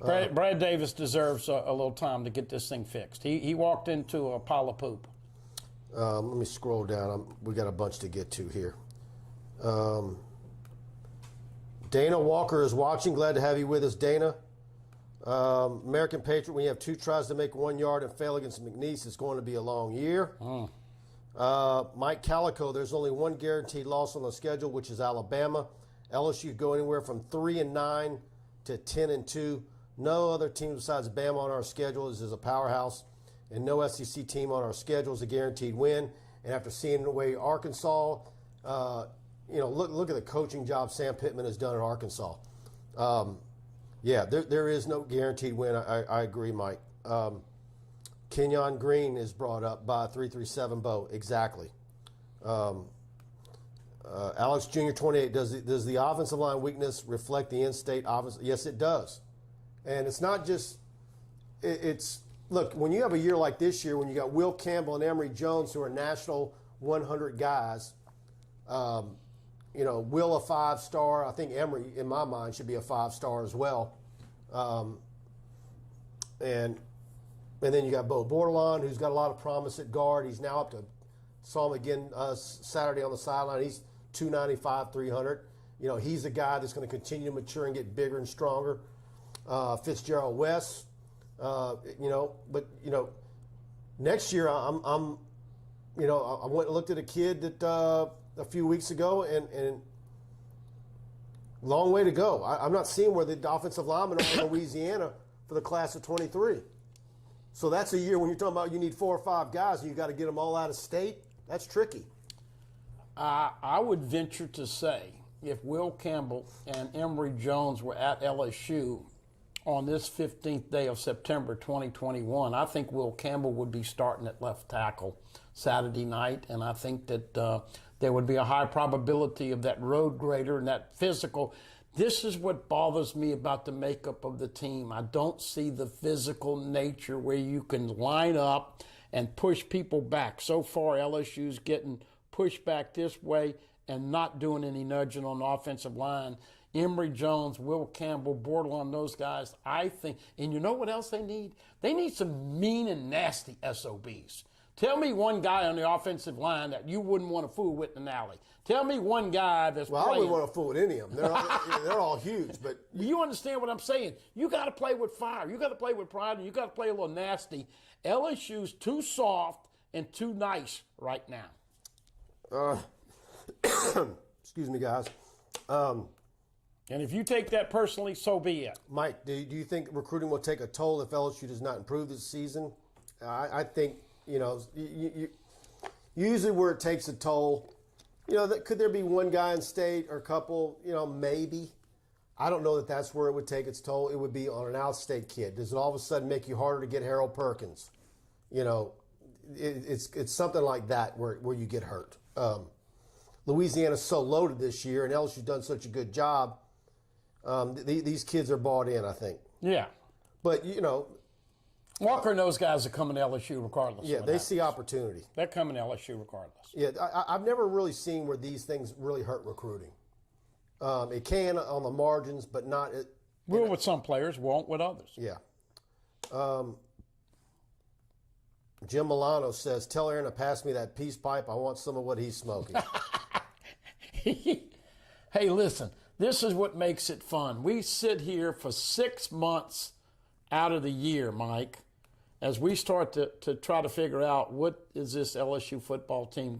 Brad Davis deserves a little time to get this thing fixed. He walked into a pile of poop. Let me scroll down. We got a bunch to get to here. Dana Walker is watching. Glad to have you with us, Dana. American Patriot, when you have 2 tries to make 1 yard and fail against McNeese, it's going to be a long year. Mike Calico, there's only 1 guaranteed loss on the schedule, which is Alabama. LSU go anywhere from 3-9 to 10-2. No other team besides Bama on our schedule is a powerhouse, and no SEC team on our schedule is a guaranteed win. And after seeing the way Arkansas, look at the coaching job Sam Pittman has done at Arkansas. There is no guaranteed win. I agree, Mike. Kenyon Green is brought up by 337 Bo. Exactly. Alex Jr. 28. Does the offensive line weakness reflect the in-state offense? Yes, it does. And it's not just. It's look, when you have a year like this year, when you got Will Campbell and Emory Jones, who are national 100 guys. Will a 5-star. I think Emory, in my mind, should be a 5-star as well. And then you got Bo Bordelon, who's got a lot of promise at guard. He's now up to, saw him again Saturday on the sideline. He's 295, 300. He's a guy that's going to continue to mature and get bigger and stronger. Fitzgerald West, next year I went and looked at a kid that a few weeks ago, and long way to go. I'm not seeing where the offensive linemen are in Louisiana for the class of 23. So that's a year when you're talking about you need 4 or 5 guys and you got to get them all out of state. That's tricky. I would venture to say if Will Campbell and Emory Jones were at LSU on this 15th day of September 2021, I think Will Campbell would be starting at left tackle Saturday night, and I think that there would be a high probability of that road grader and that physical. This is what bothers me about the makeup of the team. I don't see the physical nature where you can line up and push people back. So far, LSU's getting pushed back this way and not doing any nudging on the offensive line. Emory Jones, Will Campbell, Bordelon, those guys, I think. And you know what else they need? They need some mean and nasty SOBs. Tell me one guy on the offensive line that you wouldn't want to fool with in an alley. Tell me one guy that's playing. I wouldn't want to fool with any of them. They're all huge. But you understand what I'm saying? You got to play with fire. You got to play with pride, and you got to play a little nasty. LSU's too soft and too nice right now. Excuse me, guys. And if you take that personally, so be it. Mike, do you think recruiting will take a toll if LSU does not improve this season? I think, usually where it takes a toll, could there be one guy in state or a couple, maybe. I don't know that that's where it would take its toll. It would be on an out-state kid. Does it all of a sudden make you harder to get Harold Perkins? It's something like that where you get hurt. Louisiana's so loaded this year, and LSU's done such a good job. These kids are bought in, I think. Yeah. But, Walker and those guys are coming to LSU regardless. Yeah, they see opportunity. They're coming to LSU regardless. Yeah, I've never really seen where these things really hurt recruiting. It can on the margins, but not. Will with some players, won't with others. Yeah. Jim Milano says, "Tell Aaron to pass me that peace pipe. I want some of what he's smoking." Hey, listen. This is what makes it fun. We sit here for 6 months out of the year, Mike, as we start to try to figure out what is this LSU football team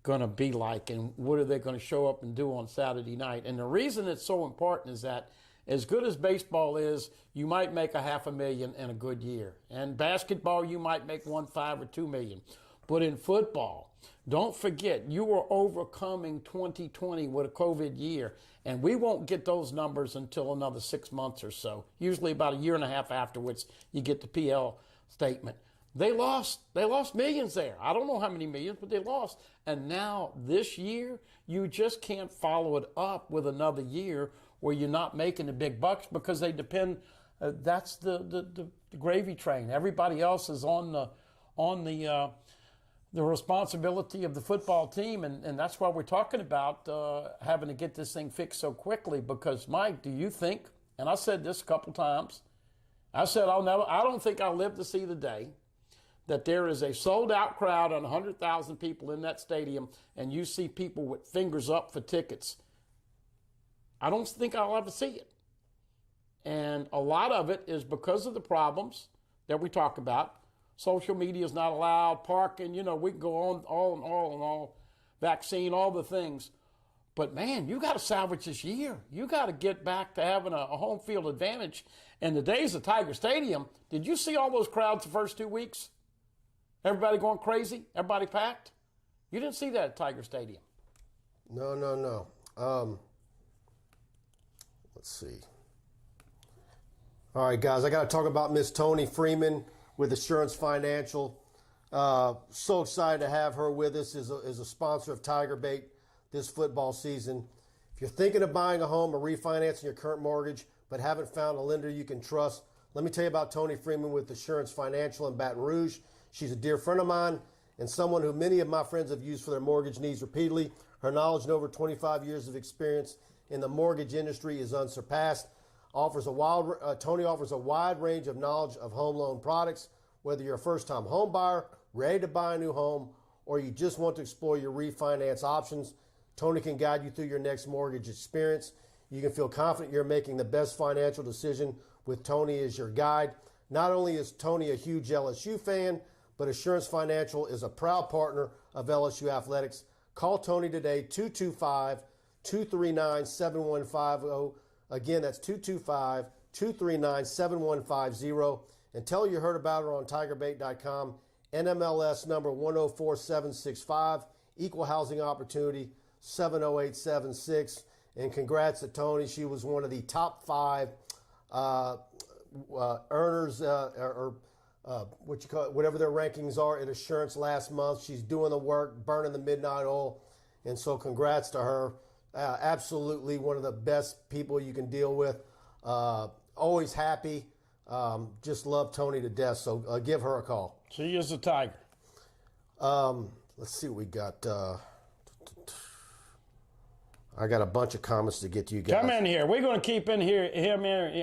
gonna be like, and what are they going to show up and do on Saturday night. And the reason it's so important is that as good as baseball is, you might make $500,000 in a good year. And basketball, you might make $1.5 or $2 million. But in football, don't forget, you were overcoming 2020 with a COVID year, and we won't get those numbers until another 6 months or so. Usually about a year and a half afterwards, you get the PL statement. They lost millions there. I don't know how many millions, but they lost. And now this year, you just can't follow it up with another year where you're not making the big bucks because they depend. That's the gravy train. Everybody else is on the responsibility of the football team, and that's why we're talking about having to get this thing fixed so quickly. Because, Mike, do you think, and I said this a couple times, I said I don't think I'll live to see the day that there is a sold-out crowd on 100,000 people in that stadium, and you see people with fingers up for tickets. I don't think I'll ever see it. And a lot of it is because of the problems that we talk about. Social media is not allowed, parking, we can go on, all, vaccine, all the things. But, man, you got to salvage this year. You got to get back to having a home field advantage. In the days of Tiger Stadium, did you see all those crowds the first 2 weeks? Everybody going crazy? Everybody packed? You didn't see that at Tiger Stadium. No. Let's see. All right, guys, I got to talk about Miss Tony Freeman. with Assurance Financial. So excited to have her with us as a sponsor of TigerBait this football season. If you're thinking of buying a home or refinancing your current mortgage but haven't found a lender you can trust, let me tell you about Tony Freeman with Assurance Financial in Baton Rouge. She's a dear friend of mine and someone who many of my friends have used for their mortgage needs repeatedly. Her knowledge and over 25 years of experience in the mortgage industry is unsurpassed. Tony offers a wide range of knowledge of home loan products, whether you're a first-time home buyer, ready to buy a new home, or you just want to explore your refinance options. Tony can guide you through your next mortgage experience. You can feel confident you're making the best financial decision with Tony as your guide. Not only is Tony a huge LSU fan, but Assurance Financial is a proud partner of LSU Athletics. Call Tony today, 225-239-7150. Again, that's 225-239-7150. And tell her you heard about her on TigerBait.com. NMLS number 104765. Equal housing opportunity 70876. And congrats to Tony. She was one of the top 5 earners whatever their rankings are at Assurance last month. She's doing the work, burning the midnight oil. And so congrats to her. Absolutely one of the best people you can deal with. Always happy. Just love Tony to death. So give her a call. She is a tiger. Let's see what we got. I got a bunch of comments to get to you guys. Come in here. We're going to keep in here.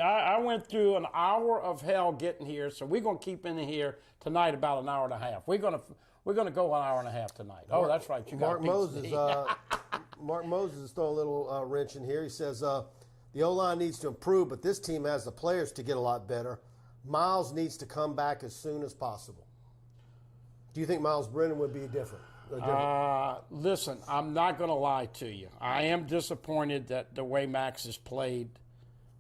I went through an hour of hell getting here, so we're going to keep in here tonight about an hour and a half. We're going to go an hour and a half tonight. Oh, that's right. You got Mark Moses is throwing a little wrench in here. He says the O-line needs to improve, but this team has the players to get a lot better. Miles needs to come back as soon as possible. Do you think Miles Brennan would be different? Listen, I'm not going to lie to you. I am disappointed that the way Max has played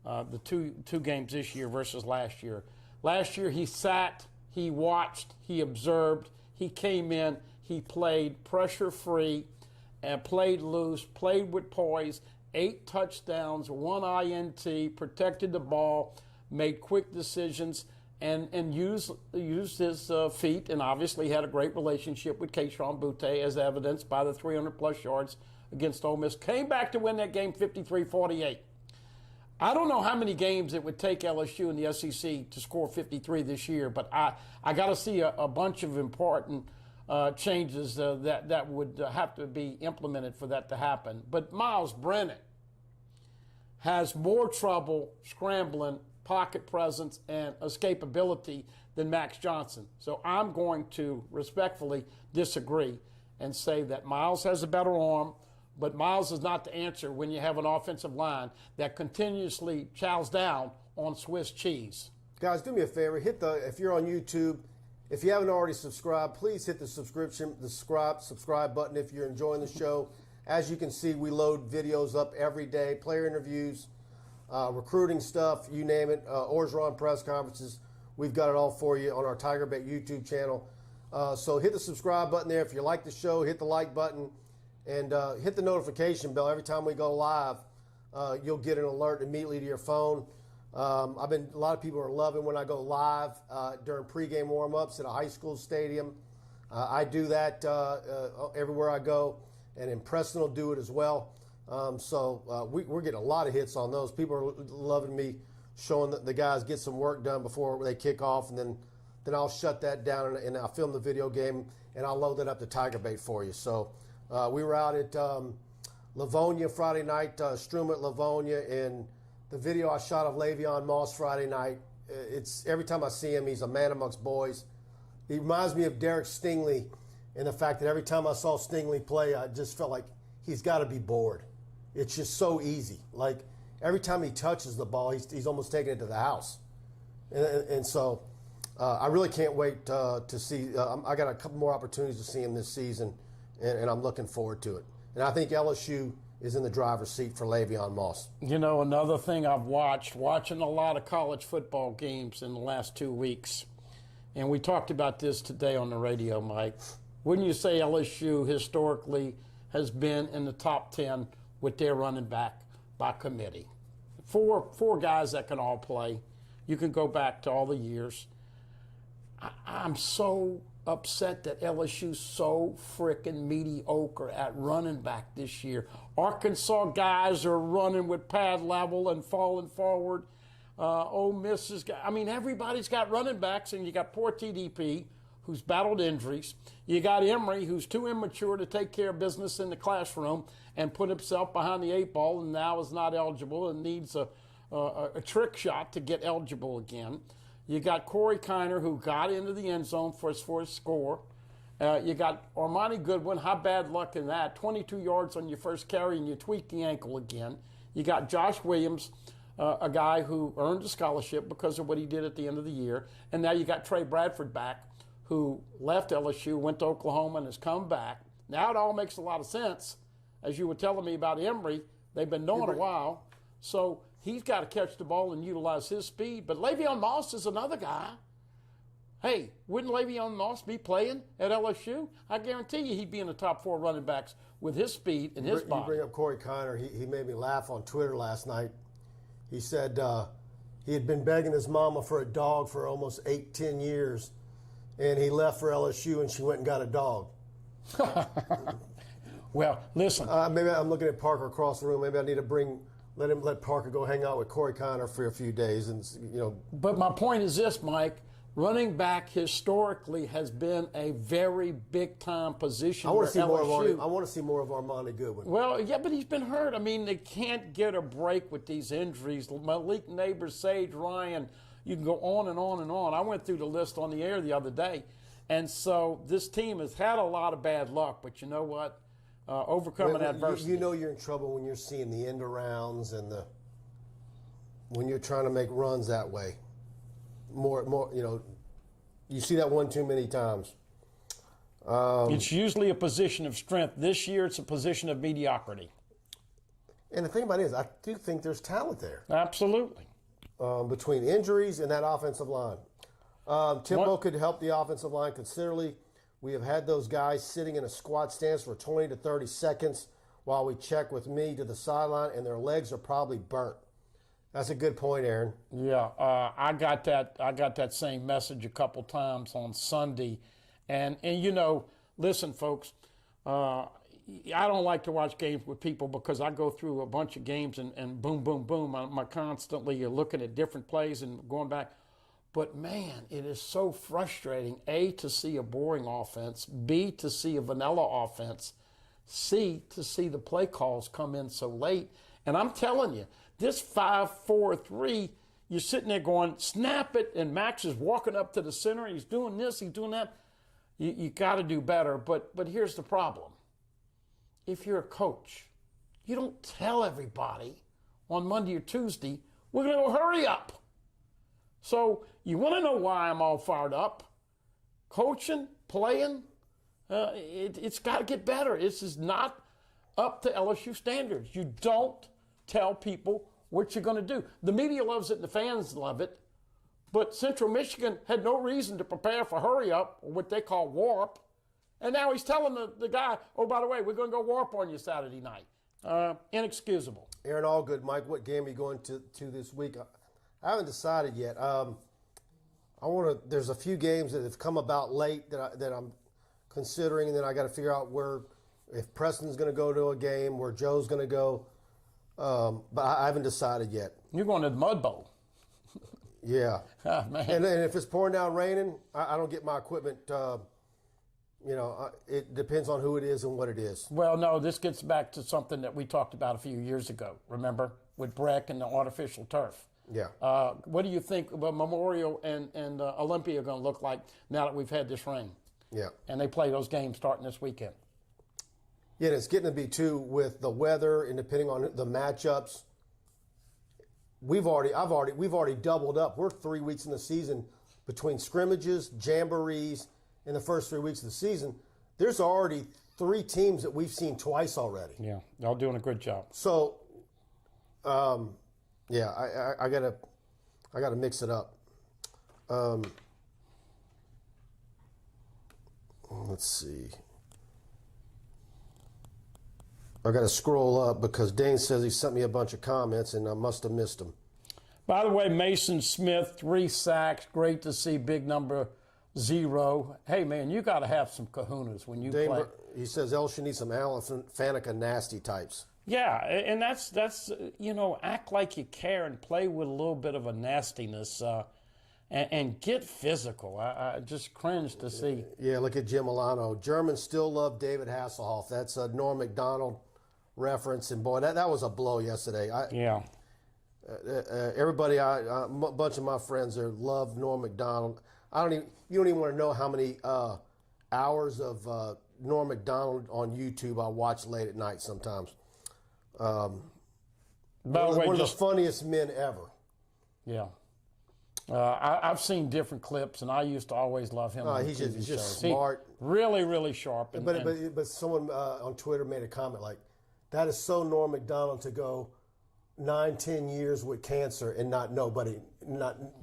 the two games this year versus last year. Last year he sat, he watched, he observed, he came in, he played pressure-free, and played loose, played with poise, 8 touchdowns, 1 INT, protected the ball, made quick decisions, and used his feet, and obviously had a great relationship with Keyshawn Butte, as evidenced by the 300-plus yards against Ole Miss. Came back to win that game 53-48. I don't know how many games it would take LSU in the SEC to score 53 this year, but I got to see a bunch of important changes that would have to be implemented for that to happen. But Miles Brennan has more trouble scrambling, pocket presence, and escapability than Max Johnson. So I'm going to respectfully disagree and say that Miles has a better arm, but Miles is not the answer when you have an offensive line that continuously chows down on Swiss cheese. Guys, do me a favor. If you're on YouTube, if you haven't already subscribed, please hit the subscribe button if you're enjoying the show. As you can see, we load videos up every day, player interviews, recruiting stuff, you name it, Orgeron press conferences. We've got it all for you on our TigerBait YouTube channel. So hit the subscribe button there. If you like the show, hit the like button, and hit the notification bell. Every time we go live, you'll get an alert immediately to your phone. A lot of people are loving when I go live during pregame warm-ups at a high school stadium. I do that everywhere I go, and Preston will do it as well. We're getting a lot of hits on those. People are loving me showing the guys get some work done before they kick off, and then I'll shut that down and I'll film the video game and I'll load that up to TigerBait for you. So we were out at Livonia Friday night, Strum at Livonia, and the video I shot of Le'Veon Moss Friday night, it's every time I see him, he's a man amongst boys. He reminds me of Derek Stingley in the fact that every time I saw Stingley play, I just felt like he's got to be bored. It's just so easy. Like every time he touches the ball, he's almost taking it to the house. And so I really can't wait to see. I got a couple more opportunities to see him this season, and I'm looking forward to it. And I think LSU is in the driver's seat for Le'Veon Moss. You know, another thing I've watching a lot of college football games in the last 2 weeks, and we talked about this today on the radio, Mike. Wouldn't you say LSU historically has been in the top 10 with their running back by committee? Four guys that can all play. You can go back to all the years. I'm so upset that LSU's so freaking mediocre at running back this year. Arkansas guys are running with pad level and falling forward. Ole Miss has got, I mean, everybody's got running backs, and you got poor TDP, who's battled injuries. You got Emory, who's too immature to take care of business in the classroom and put himself behind the 8 ball, and now is not eligible and needs a trick shot to get eligible again. You got Corey Kiner, who got into the end zone for his score. You got Armani Goodwin. How bad luck in that? 22 yards on your first carry, and you tweak the ankle again. You got Josh Williams, a guy who earned a scholarship because of what he did at the end of the year. And now you got Trey Bradford back, who left LSU, went to Oklahoma, and has come back. Now it all makes a lot of sense. As you were telling me about Emory, they've been knowing a while. So he's got to catch the ball and utilize his speed. But Le'Veon Moss is another guy. Hey, wouldn't Le'Veon Moss be playing at LSU? I guarantee you he'd be in the top 4 running backs with his speed and his body. You bring up Corey Kiner. He made me laugh on Twitter last night. He said he had been begging his mama for a dog for almost 8-10 years, and he left for LSU, and she went and got a dog. Well, listen. Maybe I'm looking at Parker across the room. Maybe I need to let Parker go hang out with Corey Kiner for a few days, and But my point is this, Mike. Running back historically has been a very big-time position. I want to see more of Armani Goodwin. Well, yeah, but he's been hurt. I mean, they can't get a break with these injuries. Malik Neighbors, Sage Ryan, you can go on and on and on. I went through the list on the air the other day. And so this team has had a lot of bad luck, but you know what? Overcoming adversity. You know you're in trouble when you're seeing the end arounds and when you're trying to make runs that way. More, you see that one too many times. It's usually a position of strength. This year, it's a position of mediocrity. And the thing about it is, I do think there's talent there. Absolutely. Between injuries and that offensive line. Timbo could help the offensive line considerably. We have had those guys sitting in a squat stance for 20 to 30 seconds while we check with me to the sideline, and their legs are probably burnt. That's a good point, Aaron. Yeah, I got that same message a couple times on Sunday, and listen, folks, I don't like to watch games with people because I go through a bunch of games and boom, boom, boom. I'm constantly looking at different plays and going back. But man, it is so frustrating, A, to see a boring offense, B, to see a vanilla offense, C, to see the play calls come in so late. And I'm telling you, this 5-4-3, you're sitting there going, snap it, and Max is walking up to the center, he's doing this, he's doing that. You got to do better, but here's the problem. If you're a coach, you don't tell everybody on Monday or Tuesday, we're going to go hurry up. So you want to know why I'm all fired up? Coaching, playing, it's got to get better. This is not up to LSU standards. You don't tell people what you're going to do. The media loves it and the fans love it, but Central Michigan had no reason to prepare for hurry up, or what they call warp, and now he's telling the guy, oh, by the way, we're going to go warp on you Saturday night. Inexcusable. Aaron Allgood, Mike, what game are you going to this week? I haven't decided yet. There's a few games that have come about late that I'm considering, and then I got to figure out if Preston's going to go to a game, where Joe's going to go. But I haven't decided yet. You're going to the Mud Bowl. Yeah. Oh, man. And if it's pouring down raining, I don't get my equipment. It depends on who it is and what it is. Well, no, this gets back to something that we talked about a few years ago, remember, with Breck and the artificial turf. Yeah. What do you think Memorial and Olympia are going to look like now that we've had this rain? Yeah. And they play those games starting this weekend. Yeah, and it's getting to be, too, with the weather and depending on the matchups. We've already doubled up. We're 3 weeks in the season between scrimmages, jamborees, in the first 3 weeks of the season. There's already 3 teams that we've seen twice already. Yeah, y'all doing a good job. So, yeah, I gotta mix it up. Let's see. I got to scroll up because Dane says he sent me a bunch of comments and I must have missed them. By the way, Mason Smith, 3 sacks. Great to see big number 0. Hey, man, you got to have some kahunas when you play. He says LSU needs some Alan Faneca nasty types. Yeah, and that's act like you care and play with a little bit of a nastiness and get physical. I just cringe to see. Yeah, look at Jim Milano. Germans still love David Hasselhoff. That's a Norm Macdonald reference, and boy, that was a blow yesterday. Yeah. Everybody, a bunch of my friends there love Norm Macdonald. You don't even want to know how many hours of Norm Macdonald on YouTube I watch late at night sometimes. One of the funniest men ever. Yeah. I've seen different clips, and I used to always love him. He's just smart. Really, really sharp. But someone on Twitter made a comment like, that is so Norm Macdonald to go 9-10 years with cancer and not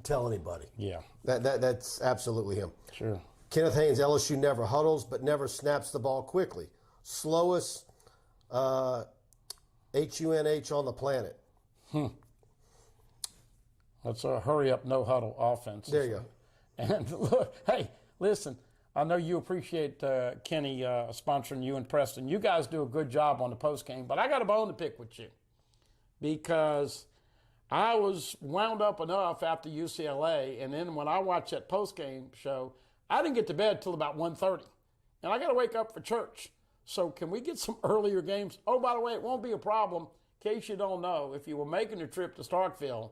tell anybody. Yeah. That's absolutely him. Sure. Kenneth Haynes, LSU never huddles, but never snaps the ball quickly. Slowest HUNH on the planet. That's a hurry up, no huddle offense. There you go. And look, hey, listen, I know you appreciate Kenny sponsoring you and Preston. You guys do a good job on the post game, but I got a bone to pick with you because I was wound up enough after UCLA, and then when I watched that post game show, I didn't get to bed till about 1:30, and I got to wake up for church. So can we get some earlier games? Oh, by the way, it won't be a problem. In case you don't know, if you were making a trip to Starkville,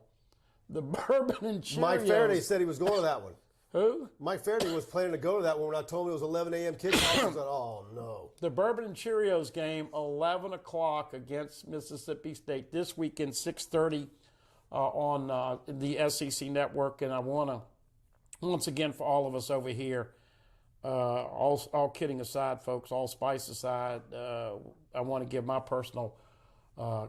the Bourbon and Cheerios. Mike Faraday said he was going to that one. Who? Mike Faraday was planning to go to that one when I told him it was 11 a.m. kickoff. I was like, oh, no. The Bourbon and Cheerios game, 11 o'clock against Mississippi State this weekend, 6:30 on the SEC Network. And I want to, once again, for all of us over here, all kidding aside, folks, all spice aside, I want to give my personal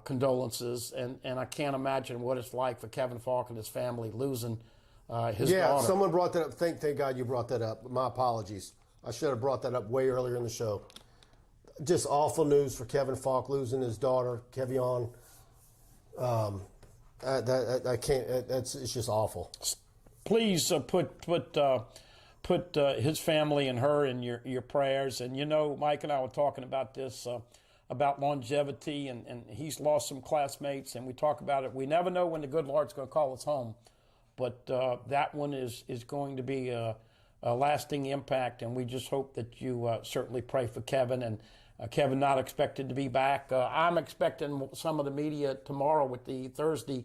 condolences, and I can't imagine what it's like for Kevin Falk and his family losing his daughter. Yeah, someone brought that up. Thank God you brought that up. My apologies. I should have brought that up way earlier in the show. Just awful news for Kevin Falk losing his daughter, Kevion. I can't. It's just awful. Please put his family and her in your prayers. And you know, Mike and I were talking about this. About longevity, and he's lost some classmates, and we talk about it. We never know when the good Lord's going to call us home, but that one is going to be a lasting impact, and we just hope that you certainly pray for Kevin. And Kevin not expected to be back. I'm expecting some of the media tomorrow with the Thursday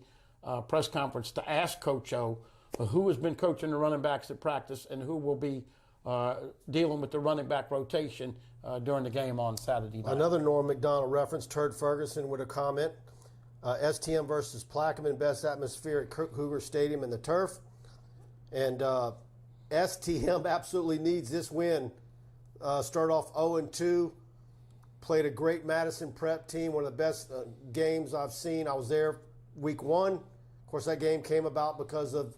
press conference to ask Coach O who has been coaching the running backs at practice and who will be dealing with the running back rotation during the game on Saturday night. Another Norm Macdonald reference, Turd Ferguson with a comment. STM versus Plaquemine, best atmosphere at Cougar Stadium and the turf. And STM absolutely needs this win. Start off 0-2. Played a great Madison Prep team, one of the best games I've seen. I was there week 1. Of course, that game came about because of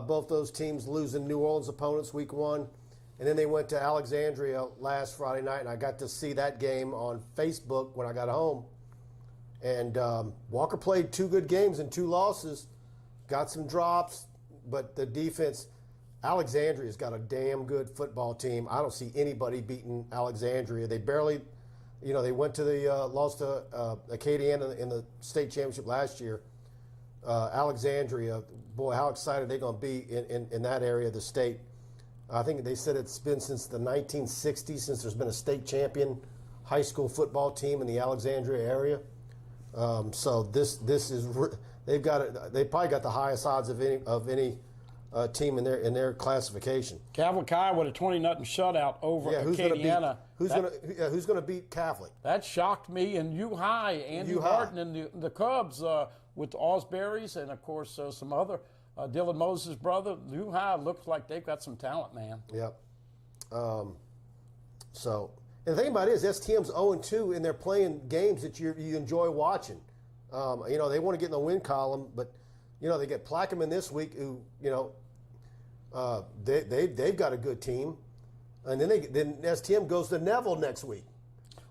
both those teams losing New Orleans opponents week 1. And then they went to Alexandria last Friday night, and I got to see that game on Facebook when I got home. And Walker played 2 good games and 2 losses, got some drops, but the defense, Alexandria's got a damn good football team. I don't see anybody beating Alexandria. They barely, they went to the lost to Acadiana in the state championship last year. Alexandria, boy, how excited they're going to be in that area of the state. I think they said it's been since the 1960s since there's been a state champion high school football team in the Alexandria area. So this is they probably got the highest odds of any team in their classification. Catholic High with a 20-0 shutout over Acadiana. Who's going to beat Catholic? That shocked me. And U-High, Andy Martin and the Cubs with the Osberries and of course some other. Dylan Moses' brother, U-High looks like they've got some talent, man. Yep. So, and the thing about it is STM's 0-2, and they're playing games that you enjoy watching. They want to get in the win column, but, they get Plaquemine this week who, they've got a good team. And then STM goes to Neville next week.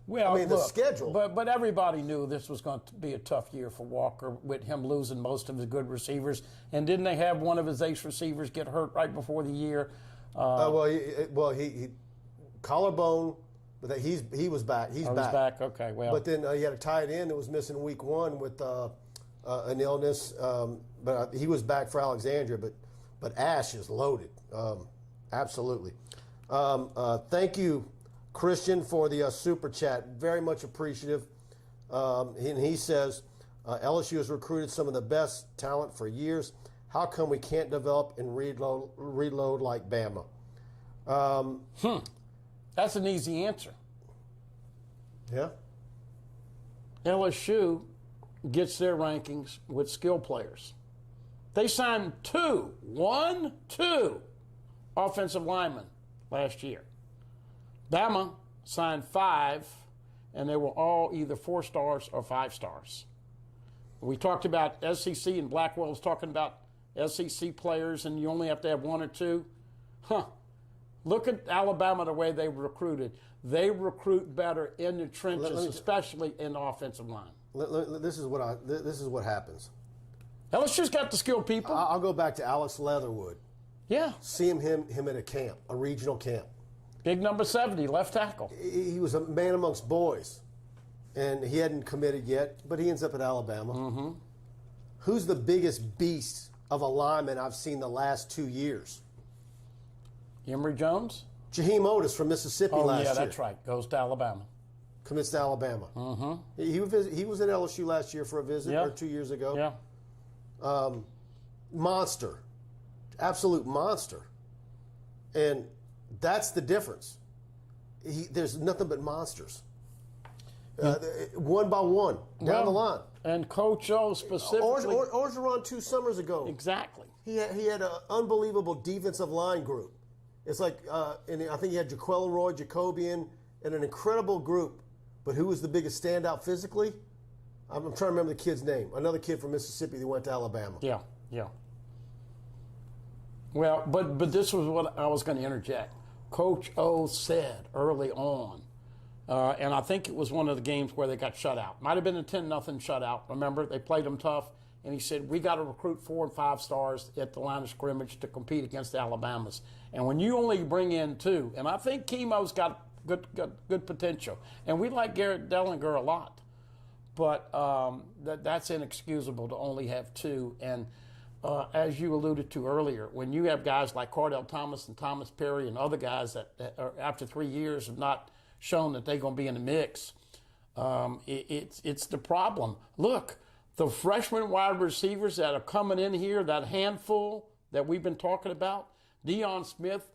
Well, the schedule. But everybody knew this was going to be a tough year for Walker with him losing most of his good receivers. And didn't they have one of his ace receivers get hurt right before the year? He collarbone, but he was back. He's back. Okay, well. But then he had a tight end that was missing week 1 with an illness. But he was back for Alexandria. But Ash is loaded. Absolutely. Thank you, Christian, for the super chat. Very much appreciative. And he says, LSU has recruited some of the best talent for years. How come we can't develop and reload like Bama? That's an easy answer. Yeah. LSU gets their rankings with skill players. They signed two offensive linemen last year. Bama signed 5, and they were all either 4 stars or 5 stars. We talked about SEC, and Blackwell was talking about SEC players, and you only have to have 1 or 2. Look at Alabama, the way they recruited. They recruit better in the trenches, especially in the offensive line. This is what happens. LSU's got the skilled people. I'll go back to Alex Leatherwood. Yeah. See him at a camp, a regional camp. Big number 70, left tackle. He was a man amongst boys, and he hadn't committed yet, but he ends up at Alabama. Mm-hmm. Who's the biggest beast of a lineman I've seen the last 2 years? Emory Jones? Jaheim Otis from Mississippi last year. Oh, yeah, that's right. Goes to Alabama. Commits to Alabama. Mm-hmm. He was at LSU last year for a visit, or 2 years ago. Yeah. Monster. Absolute monster. And that's the difference. There's nothing but monsters. One by one, down the line. And Coach O specifically. Orgeron 2 summers ago. Exactly. He had an unbelievable defensive line group. It's like, and I think he had Jaquel Roy, Jacobian, and an incredible group. But who was the biggest standout physically? I'm trying to remember the kid's name. Another kid from Mississippi that went to Alabama. Yeah. Well, but this was what I was going to interject. Coach O said early on, and I think it was one of the games where they got shut out. Might have been a 10-0 shutout. Remember, they played them tough. And he said, we got to recruit 4 and 5 stars at the line of scrimmage to compete against the Alabamas. And when you only bring in 2, and I think Chemo's got good potential. And we like Garrett Dellinger a lot. But that's inexcusable to only have 2. And as you alluded to earlier, when you have guys like Cardell Thomas and Thomas Perry and other guys that are, after 3 years have not shown that they're going to be in the mix, it's the problem. Look, the freshman wide receivers that are coming in here, that handful that we've been talking about, Deion Smith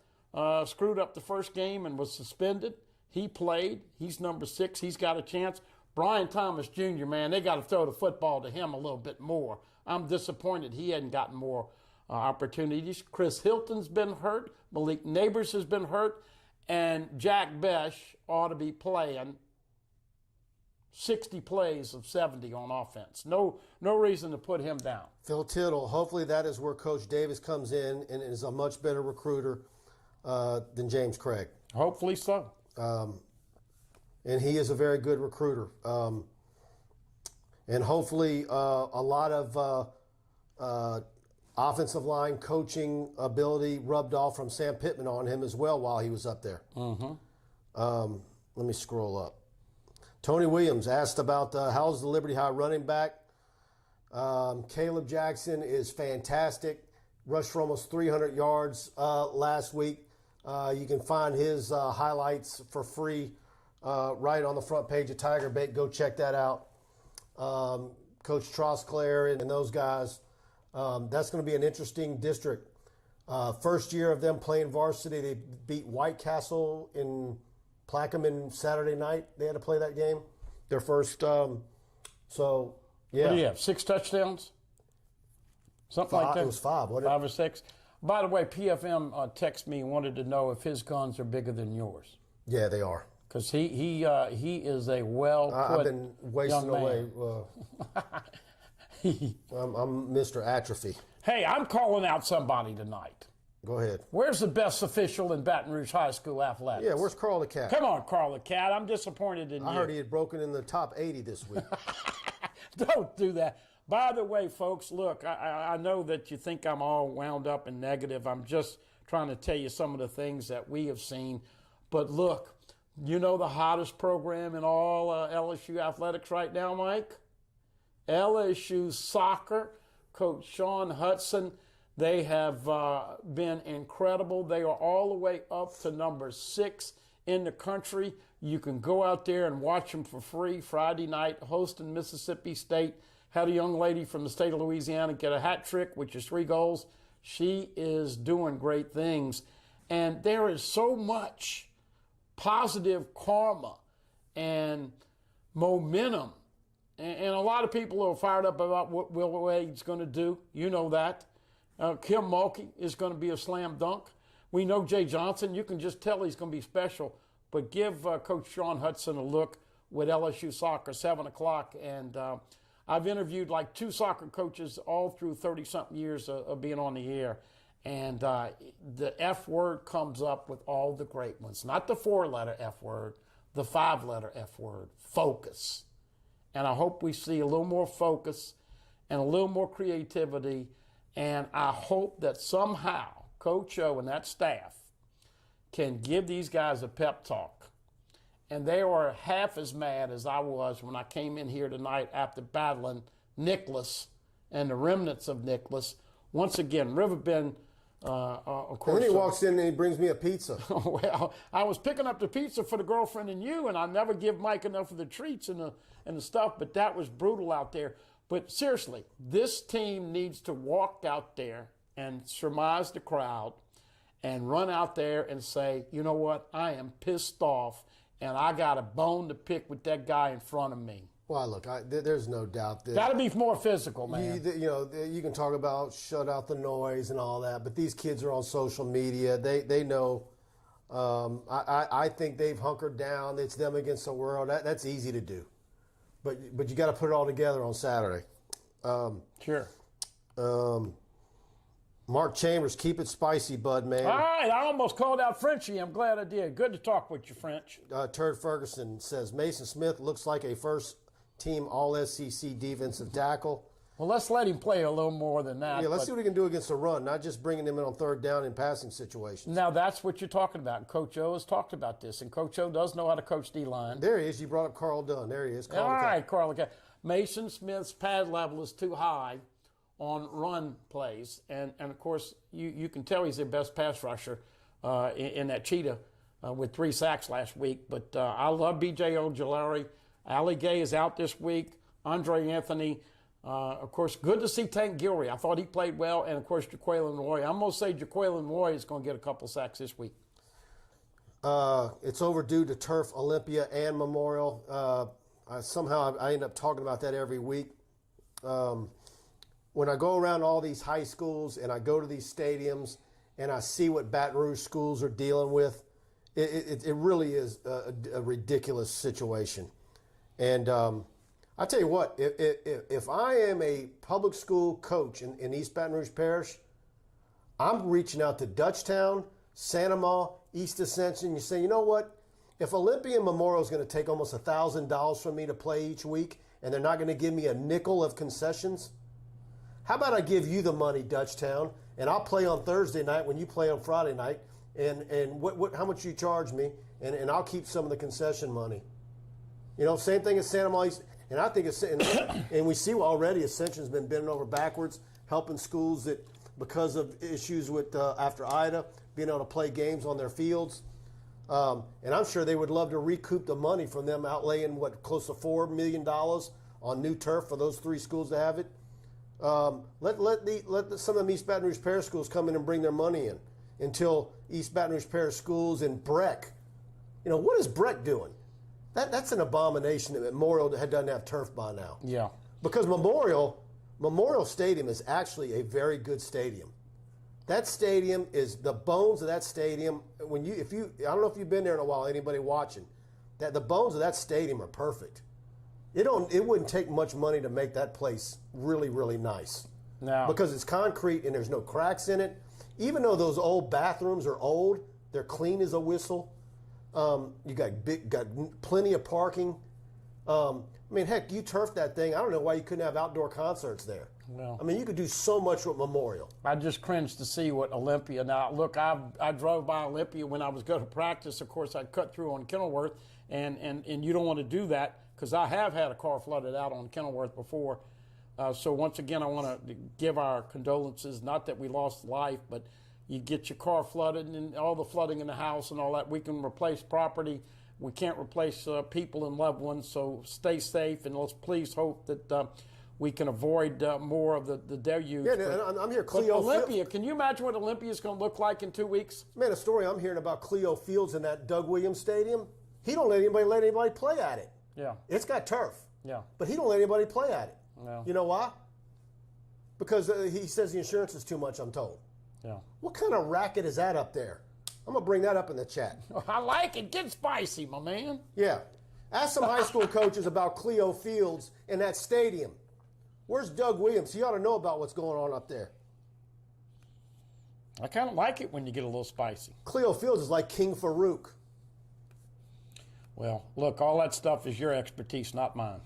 screwed up the first game and was suspended. He played. He's number 6. He's got a chance. Brian Thomas Jr., man, they got to throw the football to him a little bit more. I'm disappointed he hadn't gotten more opportunities. Chris Hilton's been hurt. Malik Neighbors has been hurt. And Jack Besh ought to be playing 60 plays of 70 on offense. No reason to put him down. Phil Tittle, hopefully that is where Coach Davis comes in and is a much better recruiter than James Craig. Hopefully so. And he is a very good recruiter. And hopefully a lot of offensive line coaching ability rubbed off from Sam Pittman on him as well while he was up there. Mm-hmm. Let me scroll up. Tony Williams asked about how's the Liberty High running back. Caleb Jackson is fantastic. Rushed for almost 300 yards last week. You can find his highlights for free right on the front page of TigerBait. Go check that out. Coach Trosclair and those guys. That's going to be an interesting district. First year of them playing varsity, they beat White Castle in Plaquemine Saturday night. They had to play that game. Their first, yeah. What do you have, 6 touchdowns? Something like that? It was 5, wasn't it? 5 or 6. By the way, PFM texted me and wanted to know if his guns are bigger than yours. Yeah, they are. Because he is a well-put I've been wasting away. I'm Mr. Atrophy. Hey, I'm calling out somebody tonight. Go ahead. Where's the best official in Baton Rouge High School athletics? Yeah, where's Carl the Cat? Come on, Carl the Cat. I'm disappointed in you. I heard he had broken in the top 80 this week. Don't do that. By the way, folks, look, I know that you think I'm all wound up and negative. I'm just trying to tell you some of the things that we have seen. But look, you know the hottest program in all LSU athletics right now, Mike? LSU soccer, Coach Sean Hudson. They have been incredible. They are all the way up to number 6 in the country. You can go out there and watch them for free Friday night, hosting Mississippi State. Had a young lady from the state of Louisiana get a hat trick, which is 3 goals. She is doing great things. And there is so much positive karma and momentum. And a lot of people are fired up about what Will Wade's going to do. You know that. Kim Mulkey is going to be a slam dunk. We know Jay Johnson. You can just tell he's going to be special. But give Coach Sean Hudson a look with LSU Soccer, 7 o'clock. And I've interviewed like 2 soccer coaches all through 30-something years of being on the air. And the F word comes up with all the great ones. Not the 4-letter F word, the 5-letter F word, focus. And I hope we see a little more focus and a little more creativity. And I hope that somehow Coach O and that staff can give these guys a pep talk. And they are half as mad as I was when I came in here tonight after battling Nicholas and the remnants of Nicholas. Once again, Riverbend, of course. And then he walks in and he brings me a pizza. Well, I was picking up the pizza for the girlfriend and you, and I never give Mike enough of the treats and the stuff, but that was brutal out there. But seriously, this team needs to walk out there and surmise the crowd and run out there and say, you know what, I am pissed off and I got a bone to pick with that guy in front of me. Well, look, there's no doubt that got to be more physical, man. You can talk about shut out the noise and all that, but these kids are on social media. They know. I think they've hunkered down. It's them against the world. That's easy to do, but you got to put it all together on Saturday. Sure. Mark Chambers, keep it spicy, bud, man. All right, I almost called out Frenchie. I'm glad I did. Good to talk with you, French. Turd Ferguson says Mason Smith looks like a first-team All-SEC defensive tackle. Well, let's let him play a little more than that. Yeah, let's see what he can do against the run, not just bringing him in on 3rd down in passing situations. Now, that's what you're talking about. And Coach O has talked about this, and Coach O does know how to coach D-line. There he is. You brought up Carl Dunn. There he is. All right, Carl. Mason Smith's pad level is too high on run plays. And of course, you can tell he's their best pass rusher in that cheetah with 3 sacks last week. But I love B.J. Ojulari. Ali Gay is out this week. Andre Anthony. Of course, good to see Tank Gilroy. I thought he played well. And, of course, Jaqueline Roy. I'm going to say Jaqueline Roy is going to get a couple sacks this week. It's overdue to Turf Olympia and Memorial. Somehow I end up talking about that every week. When I go around all these high schools and I go to these stadiums and I see what Baton Rouge schools are dealing with, it really is a ridiculous situation. And I tell you what, if I am a public school coach in East Baton Rouge Parish, I'm reaching out to Dutchtown, Santa Ma, East Ascension. You say, you know what? If Olympia and Memorial is going to take almost $1,000 from me to play each week and they're not going to give me a nickel of concessions, how about I give you the money, Dutchtown, and I'll play on Thursday night when you play on Friday night, and how much you charge me, and I'll keep some of the concession money. You know, same thing as Santa Monica, and I think and we see already Ascension's been bending over backwards, helping schools that because of issues with after Ida being able to play games on their fields, and I'm sure they would love to recoup the money from them outlaying close to $4 million on new turf for those 3 schools to have it. Let some of them East Baton Rouge Parish schools come in and bring their money in until East Baton Rouge Parish schools and Breck. You know, what is Breck doing? That's an abomination that Memorial doesn't have turf by now. Yeah. Because Memorial Stadium is actually a very good stadium. That stadium is the bones of that stadium. I don't know if you've been there in a while, anybody watching, that the bones of that stadium are perfect. It wouldn't take much money to make that place really, really nice. No. Because it's concrete and there's no cracks in it. Even though those old bathrooms are old, they're clean as a whistle. You got plenty of parking. I mean, heck, you turfed that thing. I don't know why you couldn't have outdoor concerts there. Well, I mean, you could do so much with Memorial. I just cringe to see what Olympia. Now, look, I drove by Olympia when I was going to practice. Of course, I'd cut through on Kenilworth, and you don't want to do that because I have had a car flooded out on Kenilworth before. So once again, I want to give our condolences. Not that we lost life, but you get your car flooded and all the flooding in the house and all that. We can replace property. We can't replace people and loved ones. So stay safe, and let's please hope that we can avoid more of the deluge. Yeah, and I'm here. Cleo Olympia, can you imagine what Olympia is going to look like in 2 weeks? Man, a story I'm hearing about Cleo Fields in that Doug Williams Stadium. He don't let anybody play at it. Yeah. It's got turf. Yeah. But he don't let anybody play at it. Yeah. You know why? Because he says the insurance is too much, I'm told. Yeah. What kind of racket is that up there? I'm going to bring that up in the chat. I like it. Get spicy, my man. Yeah. Ask some high school coaches about Cleo Fields in that stadium. Where's Doug Williams? He ought to know about what's going on up there. I kind of like it when you get a little spicy. Cleo Fields is like King Farouk. Well, look, all that stuff is your expertise, not mine.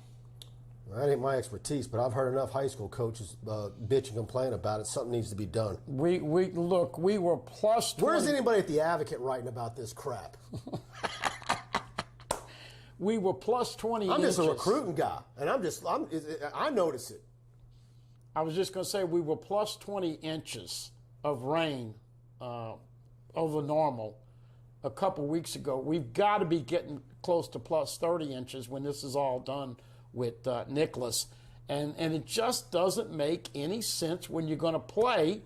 That ain't my expertise, but I've heard enough high school coaches bitch and complain about it. Something needs to be done. We were plus 20. Where's anybody at the Advocate writing about this crap? We were plus 20 I'm inches. just a recruiting guy, and I notice it. I was just going to say we were plus 20 inches of rain over normal a couple weeks ago. We've got to be getting close to plus 30 inches when this is all done with Nicholas. And it just doesn't make any sense when you're going to play.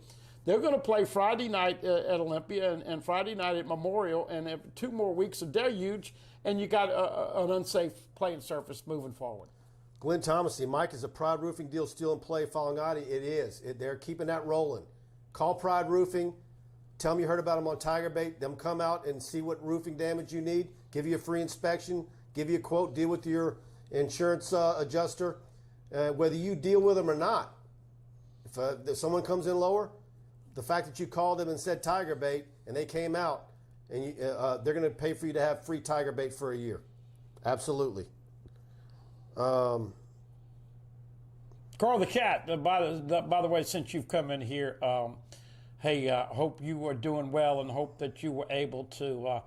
They're going to play Friday night at Olympia and Friday night at Memorial, and have 2 more weeks of deluge, and you got an unsafe playing surface moving forward. Glenn Thomas, Mike, is a Pride Roofing deal still in play following Audi? It is. They're keeping that rolling. Call Pride Roofing. Tell them you heard about them on TigerBait. Them come out and see what roofing damage you need, give you a free inspection, give you a quote, deal with your insurance adjuster, whether you deal with them or not. If someone comes in lower, the fact that you called them and said TigerBait and they came out, and they're going to pay for you to have free TigerBait for a year. Absolutely. Carl the Cat, by the way, since you've come in here, hey, hope you are doing well and hope that you were able to.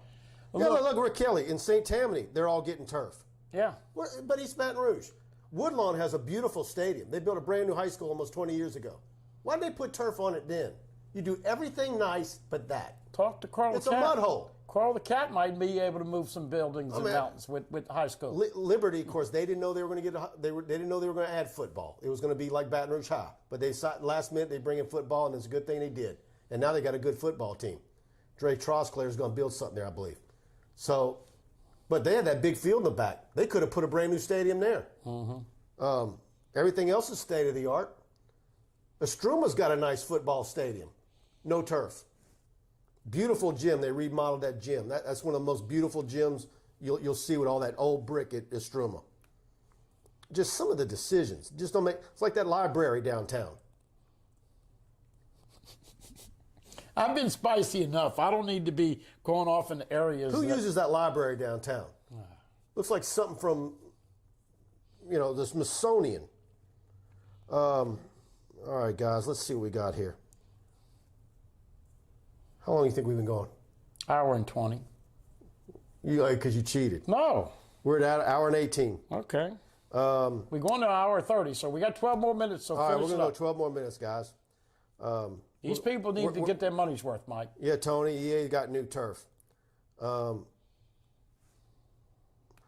Look, Rick Kelly in St. Tammany, they're all getting turf. Yeah. But East Baton Rouge. Woodlawn has a beautiful stadium. They built a brand new high school almost 20 years ago. Why did they put turf on it then? You do everything nice but that. Talk to Carl the Cat. It's a mud hole. Carl the Cat might be able to move some buildings and mountains with high school. Liberty, of course, they didn't know they were going to get. They didn't know they were going to add football. It was going to be like Baton Rouge High. But they last minute they bring in football, and it's a good thing they did. And now they got a good football team. Dre Trosclair is going to build something there, I believe. So, but they had that big field in the back. They could have put a brand new stadium there. Mm-hmm. Everything else is state of the art. Estruma's got a nice football stadium, no turf. Beautiful gym. They remodeled that gym. That's one of the most beautiful gyms you'll see with all that old brick at Estruma. Just some of the decisions just don't make. It's like that library downtown. I've been spicy enough. I don't need to be going off in areas. Who uses that library downtown? Looks like something from, the Smithsonian. All right, guys, let's see what we got here. How long do you think we've been going? Hour and 20. Because you cheated. No. We're at hour and 18. Okay. We're going to hour 30, so we got 12 more minutes. So all right, we're going to go 12 more minutes, guys. These people need to get their money's worth, Mike. Yeah, Tony, EA got new turf.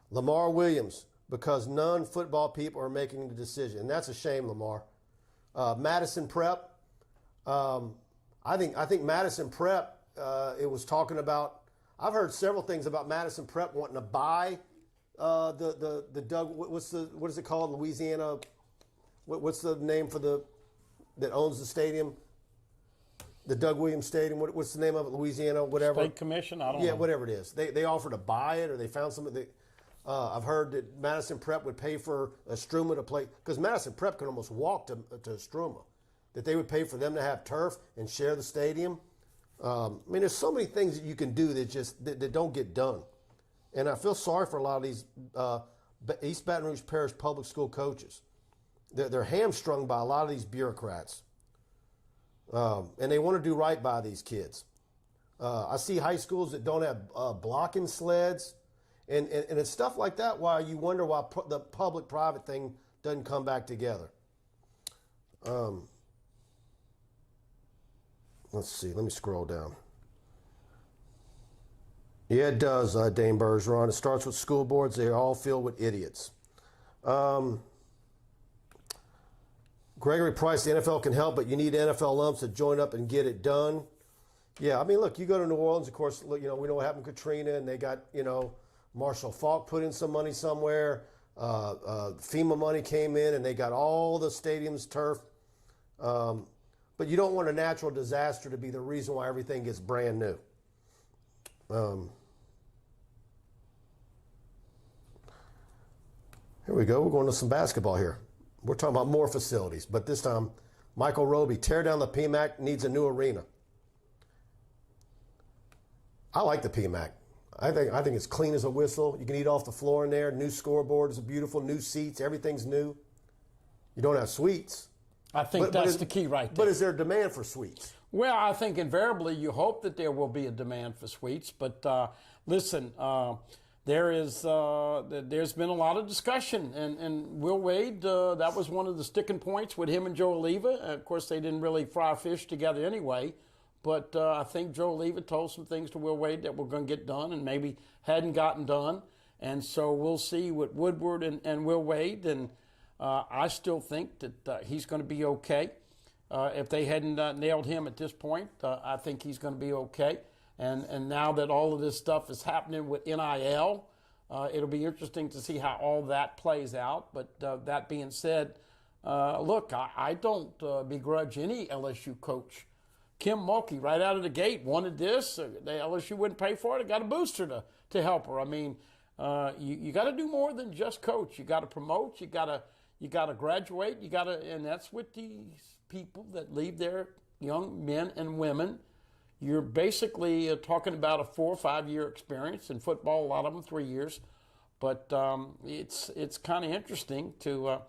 Lamar Williams, because none football people are making the decision. And that's a shame, Lamar. Madison Prep. I think Madison Prep, it was talking about, I've heard several things about Madison Prep wanting to buy the Doug, what is it called, Louisiana, what's the name for that owns the stadium? The Doug Williams Stadium, what's the name of it, Louisiana, whatever? State Commission, I don't know. Yeah, whatever it is. They offered to buy it, or they found something. I've heard that Madison Prep would pay for Estruma to play, because Madison Prep can almost walk to Estruma, that they would pay for them to have turf and share the stadium. There's so many things that you can do that don't get done. And I feel sorry for a lot of these East Baton Rouge Parish public school coaches. They're hamstrung by a lot of these bureaucrats. And they want to do right by these kids. I see high schools that don't have blocking sleds. And it's stuff like that why you wonder why the public-private thing doesn't come back together. Let's see. Let me scroll down. Yeah, it does, Dame Bergeron. It starts with school boards. They're all filled with idiots. Gregory Price, the NFL can help, but you need NFL lumps to join up and get it done. Yeah, I mean, look, you go to New Orleans, of course, we know what happened with Katrina, and they got, Marshall Faulk put in some money somewhere. FEMA money came in, and they got all the stadiums turf. But you don't want a natural disaster to be the reason why everything gets brand new. Here we go. We're going to some basketball here. We're talking about more facilities, but this time, Michael Roby, tear down the PMAC, needs a new arena. I like the PMAC. I think it's clean as a whistle. You can eat off the floor in there. New scoreboard is beautiful. New seats. Everything's new. You don't have suites. I think that's the key right there. But is there a demand for suites? Well, I think invariably you hope that there will be a demand for suites. But listen, there's been a lot of discussion. And Will Wade, that was one of the sticking points with him and Joe Oliva. Of course, they didn't really fry fish together anyway. But I think Joe Oliva told some things to Will Wade that were going to get done and maybe hadn't gotten done. And so we'll see with Woodward and Will Wade. And I still think that he's going to be okay. If they hadn't nailed him at this point, I think he's going to be okay. And now that all of this stuff is happening with NIL, it'll be interesting to see how all that plays out. But that being said, look, I don't begrudge any LSU coach. Kim Mulkey, right out of the gate, wanted this. The LSU wouldn't pay for it. It got a booster to help her. I mean, you got to do more than just coach. You got to promote. You got to graduate. And that's with these people that leave their young men and women. You're basically talking about a 4 or 5 year experience in football. A lot of them 3 years, but it's kind of interesting to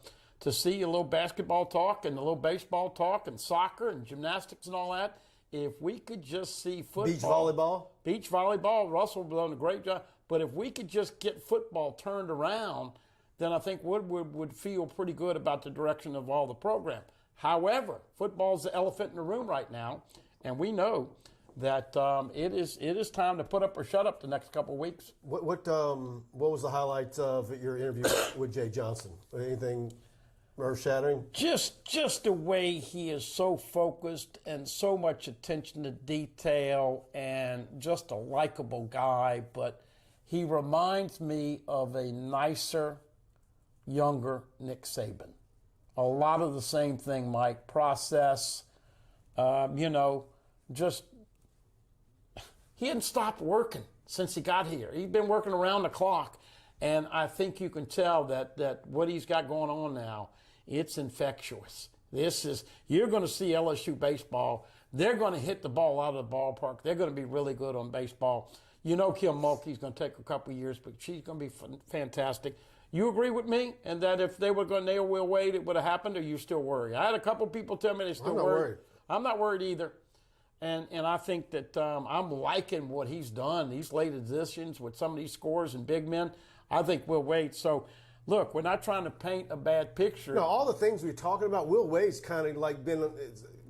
see a little basketball talk and a little baseball talk and soccer and gymnastics and all that. If we could just see football. Beach volleyball. Russell done a great job. But if we could just get football turned around, then I think Woodward would feel pretty good about the direction of all the program. However, football's the elephant in the room right now, and we know that it is time to put up or shut up the next couple of weeks. What was the highlight of your interview with Jay Johnson? Anything earth-shattering? Just the way he is so focused and so much attention to detail and just a likable guy. But he reminds me of a nicer, younger Nick Saban. A lot of the same thing, Mike. Process, just he hadn't stopped working since he got here. He's been working around the clock. And I think you can tell that what he's got going on now, it's infectious. You're going to see LSU baseball. They're going to hit the ball out of the ballpark. They're going to be really good on baseball. You know Kim Mulkey's going to take a couple of years, but she's going to be fantastic. You agree with me? And that if they were going to nail Will Wade, it would have happened, or you still worry? I had a couple of people tell me they still worried. I'm not worried either. And I think that I'm liking what he's done, these late additions with some of these scores and big men. I think Will Wade. So, look, we're not trying to paint a bad picture. No, all the things we're talking about, Will Wade's kind of like been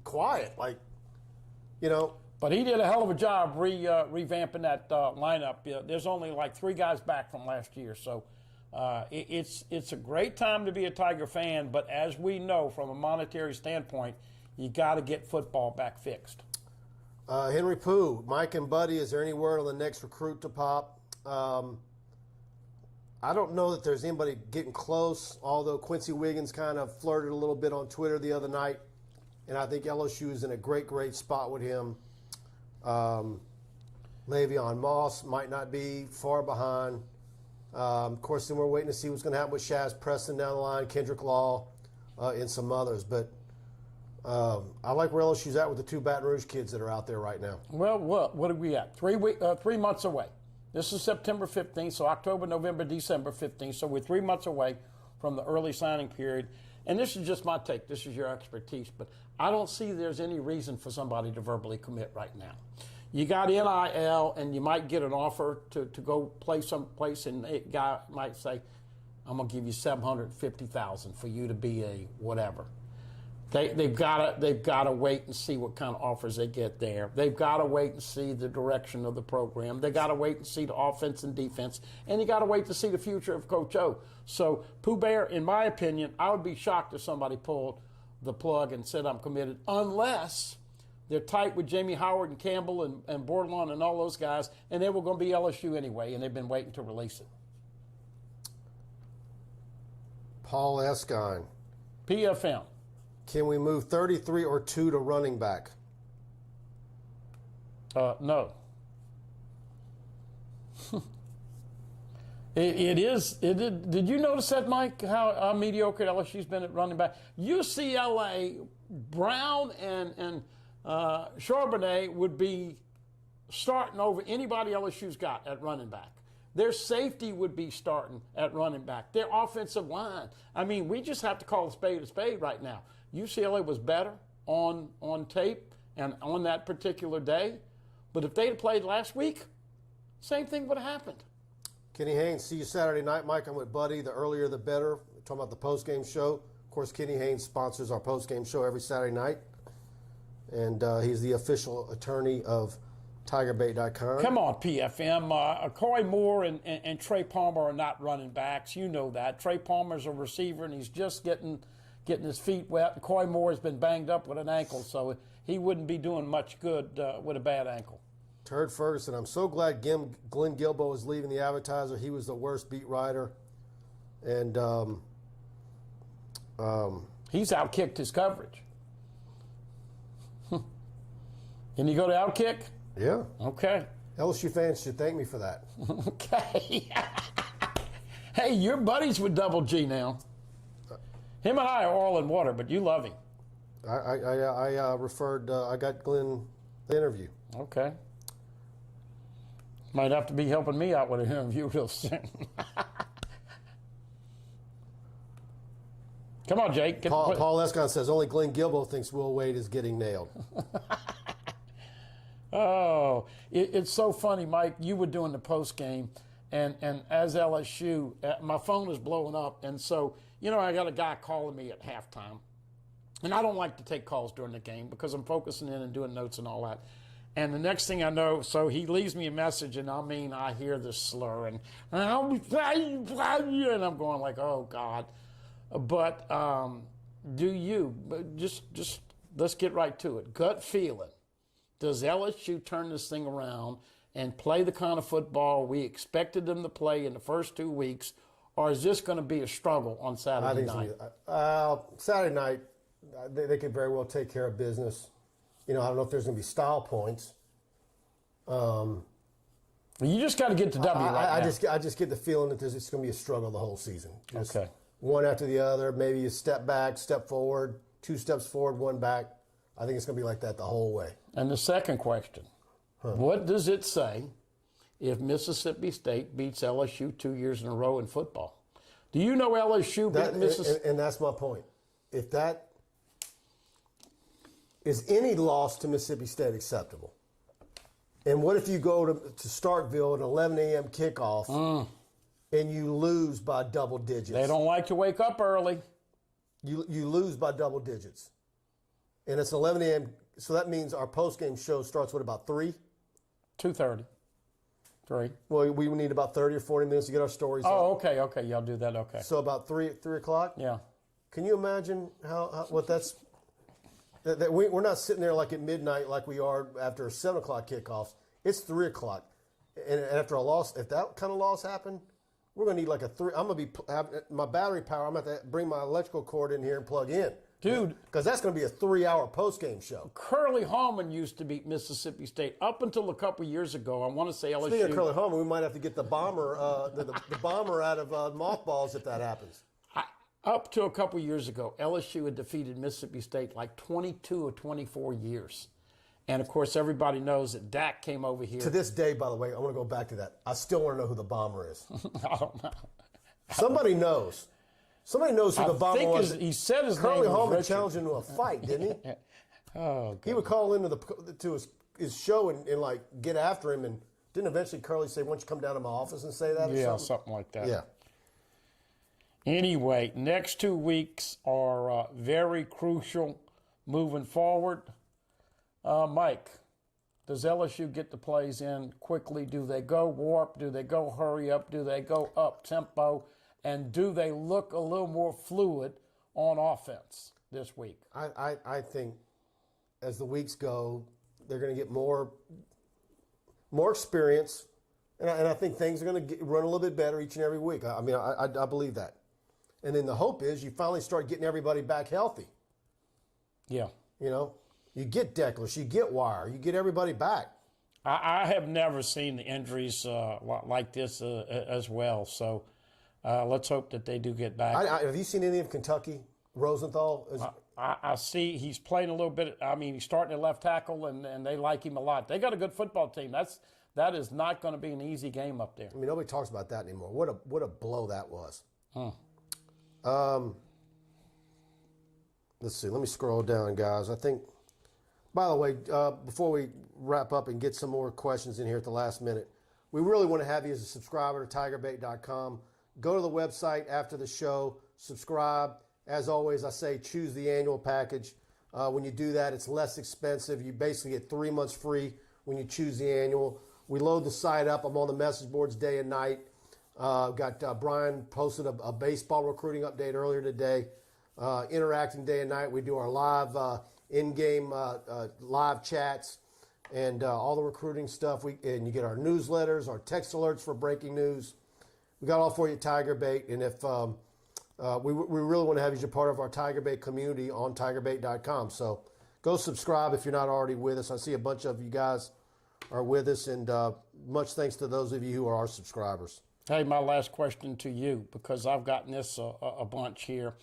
quiet, But he did a hell of a job revamping that lineup. There's only like 3 guys back from last year. So it's a great time to be a Tiger fan. But as we know, from a monetary standpoint, you got to get football back fixed. Henry Pooh, Mike and Buddy, is there any word on the next recruit to pop? I don't know that there's anybody getting close, although Quincy Wiggins kind of flirted a little bit on Twitter the other night, and I think LSU is in a great spot with him. Le'Veon Moss might not be far behind. Of course, then we're waiting to see what's going to happen with Shaz Preston down the line, Kendrick Law, and some others. But I like where LSU's at with the 2 Baton Rouge kids that are out there right now. Well, what are we at? 3 months away. This is September 15th, so October, November, December 15th. So we're 3 months away from the early signing period. And this is just my take. This is your expertise. But I don't see there's any reason for somebody to verbally commit right now. You got NIL, and you might get an offer to go play someplace, and a guy might say, I'm going to give you $750,000 for you to be a whatever. They've got to wait and see what kind of offers they get there. They've got to wait and see the direction of the program. They got to wait and see the offense and defense, and you got to wait to see the future of Coach O. So Pooh Bear, in my opinion, I would be shocked if somebody pulled the plug and said I'm committed, unless they're tight with Jamie Howard and Campbell and Bordelon and all those guys, and they were going to be LSU anyway, and they've been waiting to release it. Paul Escine. PFM. Can we move 33 or 2 to running back? No. It is. Did you notice that, Mike, how mediocre LSU's been at running back? UCLA, Brown, and Charbonnet would be starting over anybody LSU's got at running back. Their safety would be starting at running back. Their offensive line. I mean, we just have to call a spade right now. UCLA was better on tape and on that particular day. But if they had played last week, same thing would have happened. Kenny Haynes, see you Saturday night. Mike, I'm with Buddy. The earlier the better. We're talking about the post-game show. Of course, Kenny Haynes sponsors our post-game show every Saturday night. And he's the official attorney of TigerBait.com. Come on, PFM. Corey Moore and Trey Palmer are not running backs. You know that. Trey Palmer's a receiver, and he's just getting his feet wet. And Corey Moore has been banged up with an ankle, so he wouldn't be doing much good with a bad ankle. Turd Ferguson, I'm so glad Glenn Guilbeau is leaving the Advertiser. He was the worst beat writer. And he's outkicked his coverage. Can you go to Outkick? Yeah. Okay. LSU fans should thank me for that. Okay. Hey, you're buddies with Double G now. Him and I are oil and water, but you love him. I referred, I got Glenn the interview. Okay. Might have to be helping me out with an interview real soon. Come on, Jake. Paul Escon says only Glenn Guilbeau thinks Will Wade is getting nailed. Oh, it's so funny, Mike. You were doing the post game, and as LSU, my phone is blowing up, and so I got a guy calling me at halftime, and I don't like to take calls during the game because I'm focusing in and doing notes and all that. And the next thing I know, so he leaves me a message, and I hear this slur, and I'm going like, oh God. But just let's get right to it. Gut feeling. Does LSU turn this thing around and play the kind of football we expected them to play in the first 2 weeks, or is this going to be a struggle on Saturday night? Saturday night, they could very well take care of business. I don't know if there's going to be style points. You just got to get the W right now. I just get the feeling that it's going to be a struggle the whole season. Just okay. One after the other, maybe you step back, step forward, 2 steps forward, 1 back. I think it's going to be like that the whole way. And the second question, what does it say if Mississippi State beats LSU 2 years in a row in football? Do you know LSU beat Mississippi? And that's my point. If that is any loss to Mississippi State acceptable? And what if you go to Starkville at 11 a.m. kickoff and you lose by double digits? They don't like to wake up early. You lose by double digits. And it's 11 a.m. So that means our post-game show starts with about 3? 2:30. 3. Well, we need about 30 or 40 minutes to get our stories up. Okay. Y'all do that, okay. So about 3 o'clock? Yeah. Can you imagine what that's... That we're not sitting there like at midnight like we are after 7 o'clock kickoffs. It's 3 o'clock. And after a loss, if that kind of loss happened, we're going to need like a 3... I'm going to have my battery power. I'm going to have to bring my electrical cord in here and plug in. Dude. Because that's going to be a 3-hour post-game show. Curly Hallman used to beat Mississippi State up until a couple years ago. I want to say LSU. Speaking of Curly Hallman, we might have to get the bomber the bomber out of mothballs if that happens. Up to a couple years ago, LSU had defeated Mississippi State like 22 or 24 years. And, of course, everybody knows that Dak came over here. To this day, by the way, I want to go back to that. I still want to know who the bomber is. I don't know. Somebody knows. Somebody knows who the bomber was. He said his Curly name was Holman Richard. challenged him to a fight, didn't he? Oh, God. He would call into his show and like get after him, and didn't eventually Curly say, "Why don't you come down to my office and say that?" Or Yeah, something? something like that. Yeah. Anyway, next 2 weeks are very crucial moving forward. Mike, does LSU get the plays in quickly? Do they go warp? Do they go hurry up? Do they go up tempo? And do they look a little more fluid on offense this week? I think as the weeks go, they're going to get more experience, and I think things are going to run a little bit better each and every week. I mean, I believe that. And then the hope is you finally start getting everybody back healthy. Yeah. You know, you get Decklers, you get Wire, you get everybody back. I have never seen the injuries like this as well. So let's hope that they do get back. Have you seen any of Kentucky? Rosenthal? I see he's playing a little bit. I mean, he's starting at left tackle, and they like him a lot. They got a good football team. That is not going to be an easy game up there. I mean, nobody talks about that anymore. What a blow that was. Let's see. Let me scroll down, guys. I think, by the way, before we wrap up and get some more questions in here at the last minute, we really want to have you as a subscriber to TigerBait.com. Go to the website after the show, subscribe. As always, I say choose the annual package. When you do that, it's less expensive. You basically get 3 months free when you choose the annual. We load the site up. I'm on the message boards day and night. Got Brian posted a baseball recruiting update earlier today. Interacting day and night. We do our live in-game live chats and all the recruiting stuff. And you get our newsletters, our text alerts for breaking news. We got all for you at TigerBait. And if we really want to have you as a part of our TigerBait community on TigerBait.com. So go subscribe if you're not already with us. I see a bunch of you guys are with us, and much thanks to those of you who are our subscribers. Hey, my last question to you, because I've gotten this a bunch here,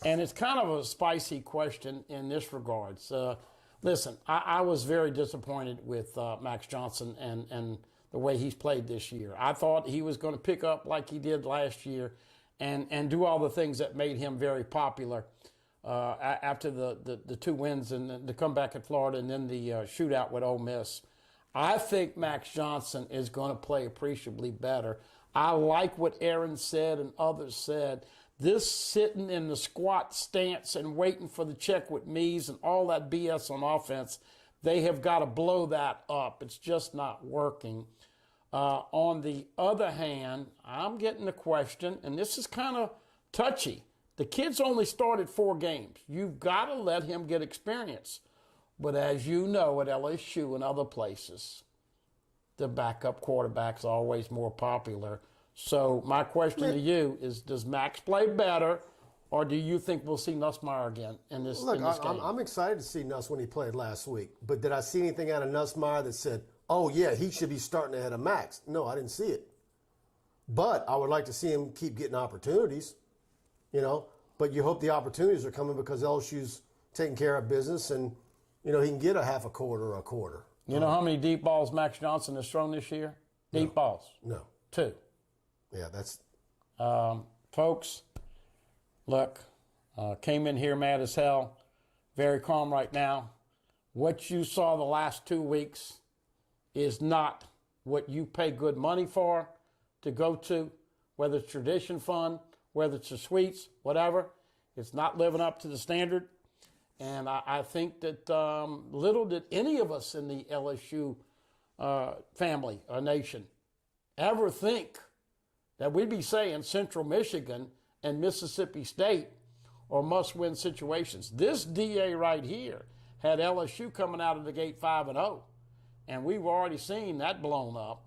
and it's kind of a spicy question in this regards. Listen, I was very disappointed with Max Johnson and the way he's played this year. I thought he was going to pick up like he did last year and do all the things that made him very popular after the 2 wins and the comeback at Florida and then the shootout with Ole Miss. I think Max Johnson is going to play appreciably better. I like what Aaron said and others said. This sitting in the squat stance and waiting for the check with me's and all that BS on offense, they have got to blow that up. It's just not working. On the other hand, I'm getting the question, and this is kind of touchy. The kid's only started 4 games. You've got to let him get experience. But as you know, at LSU and other places, the backup quarterback's always more popular. So my question to you is, does Max play better, or do you think we'll see Nussmeier again in this game? I'm excited to see Nuss when he played last week. But did I see anything out of Nussmeier that said, oh, yeah, he should be starting ahead of Max? No, I didn't see it. But I would like to see him keep getting opportunities, you know. But you hope the opportunities are coming because LSU's taking care of business and, you know, he can get a half a quarter or a quarter. You know how many deep balls Max Johnson has thrown this year? Deep balls? No. 2. Yeah, that's... Folks, look, came in here mad as hell, very calm right now. What you saw the last 2 weeks is not what you pay good money for to go to, whether it's Tradition Fund, whether it's the suites, whatever. It's not living up to the standard. And I think that little did any of us in the LSU family or nation ever think that we'd be saying Central Michigan and Mississippi State are must-win situations. This DA right here had LSU coming out of the gate 5-0, and we've already seen that blown up.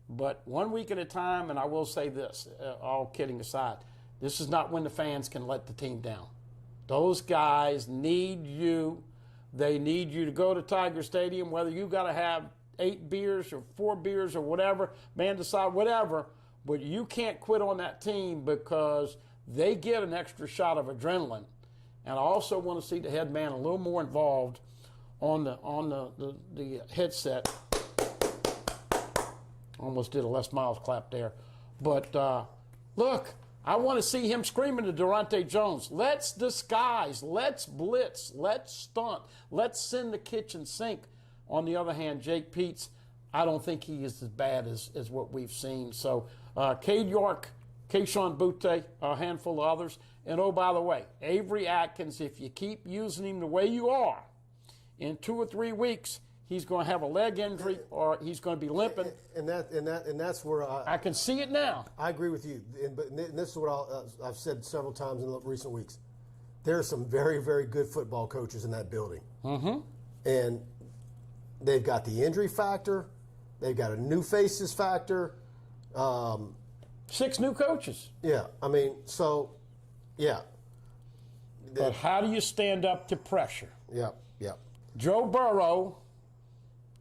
But 1 week at a time, and I will say this, all kidding aside, this is not when the fans can let the team down. Those guys need you. They need you to go to Tiger Stadium, whether you got to have 8 beers or 4 beers or whatever, man decide, whatever, but you can't quit on that team because they get an extra shot of adrenaline. And I also want to see the head man a little more involved on the headset. Almost did a Les Miles clap there. But look, I want to see him screaming to Durante Jones, let's disguise, let's blitz, let's stunt, let's send the kitchen sink. On the other hand, Jake Peetz, I don't think he is as bad as what we've seen. So Cade York, Keyshawn Butte, a handful of others. And oh, by the way, Avery Atkins, if you keep using him the way you are, in 2 or 3 weeks, he's going to have a leg injury or he's going to be limping. And that's where I can see it now. I agree with you. And this is what I've said several times in the recent weeks. There are some very, very good football coaches in that building. Mm-hmm. And they've got the injury factor. They've got a new faces factor. 6 new coaches. Yeah. I mean, so, yeah. But how do you stand up to pressure? Yeah, yeah. Joe Burrow,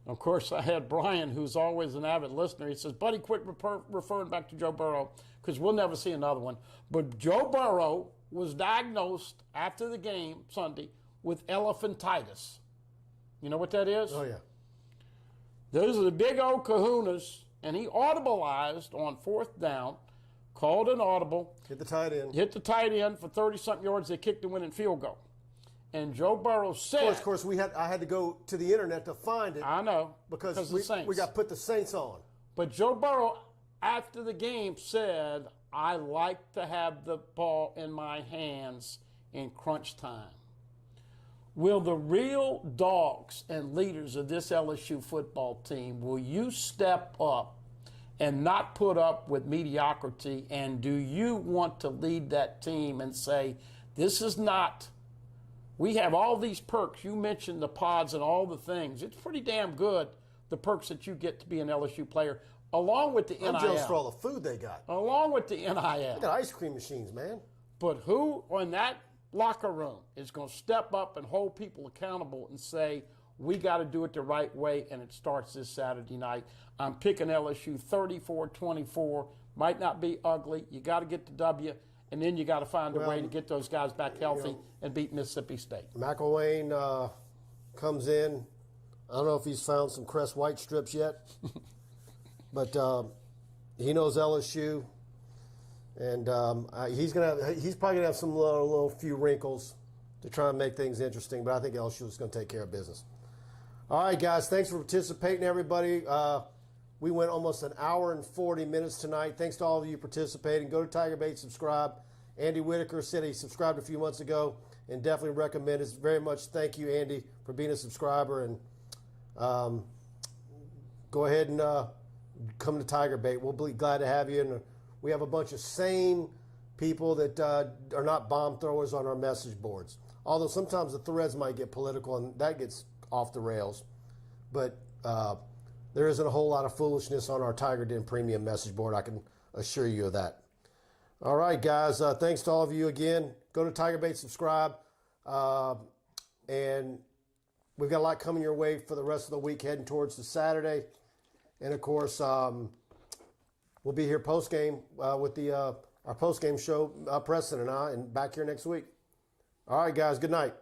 of course, I had Brian, who's always an avid listener. He says, Buddy, quit referring back to Joe Burrow because we'll never see another one. But Joe Burrow was diagnosed after the game Sunday with elephantitis. You know what that is? Oh, yeah. Those are the big old kahunas, and he audibleized on 4th down, called an audible. Hit the tight end. Hit the tight end for 30-something yards. They kicked the winning field goal. And Joe Burrow said... Of course, I had to go to the internet to find it. I know. Because the Saints. We got to put the Saints on. But Joe Burrow, after the game, said, I like to have the ball in my hands in crunch time. Will the real dogs and leaders of this LSU football team, will you step up and not put up with mediocrity? And do you want to lead that team and say, this is not... We have all these perks. You mentioned the pods and all the things. It's pretty damn good, the perks that you get to be an LSU player, along with the NIL. I'm jealous for all the food they got. Along with the NIL. They got ice cream machines, man. But who in that locker room is going to step up and hold people accountable and say, we got to do it the right way, and it starts this Saturday night. I'm picking LSU 34-24. Might not be ugly. You got to get the W. And then you got to find a way to get those guys back healthy and beat Mississippi State. McElwain comes in. I don't know if he's found some Crest White strips yet, but he knows LSU, and he's probably gonna have some little few wrinkles to try and make things interesting. But I think LSU is going to take care of business. All right, guys. Thanks for participating, everybody. We went almost an hour and 40 minutes tonight. Thanks to all of you participating. Go to TigerBait, subscribe. Andy Whitaker said he subscribed a few months ago and definitely recommend it very much. Thank you, Andy, for being a subscriber. And go ahead and come to TigerBait. We'll be glad to have you. And we have a bunch of sane people that are not bomb throwers on our message boards. Although sometimes the threads might get political and that gets off the rails. But there isn't a whole lot of foolishness on our Tiger Den Premium message board. I can assure you of that. All right, guys. Thanks to all of you again. Go to TigerBait, subscribe. And we've got a lot coming your way for the rest of the week heading towards the Saturday. And, of course, we'll be here post-game with our post-game show, Preston and I, and back here next week. All right, guys. Good night.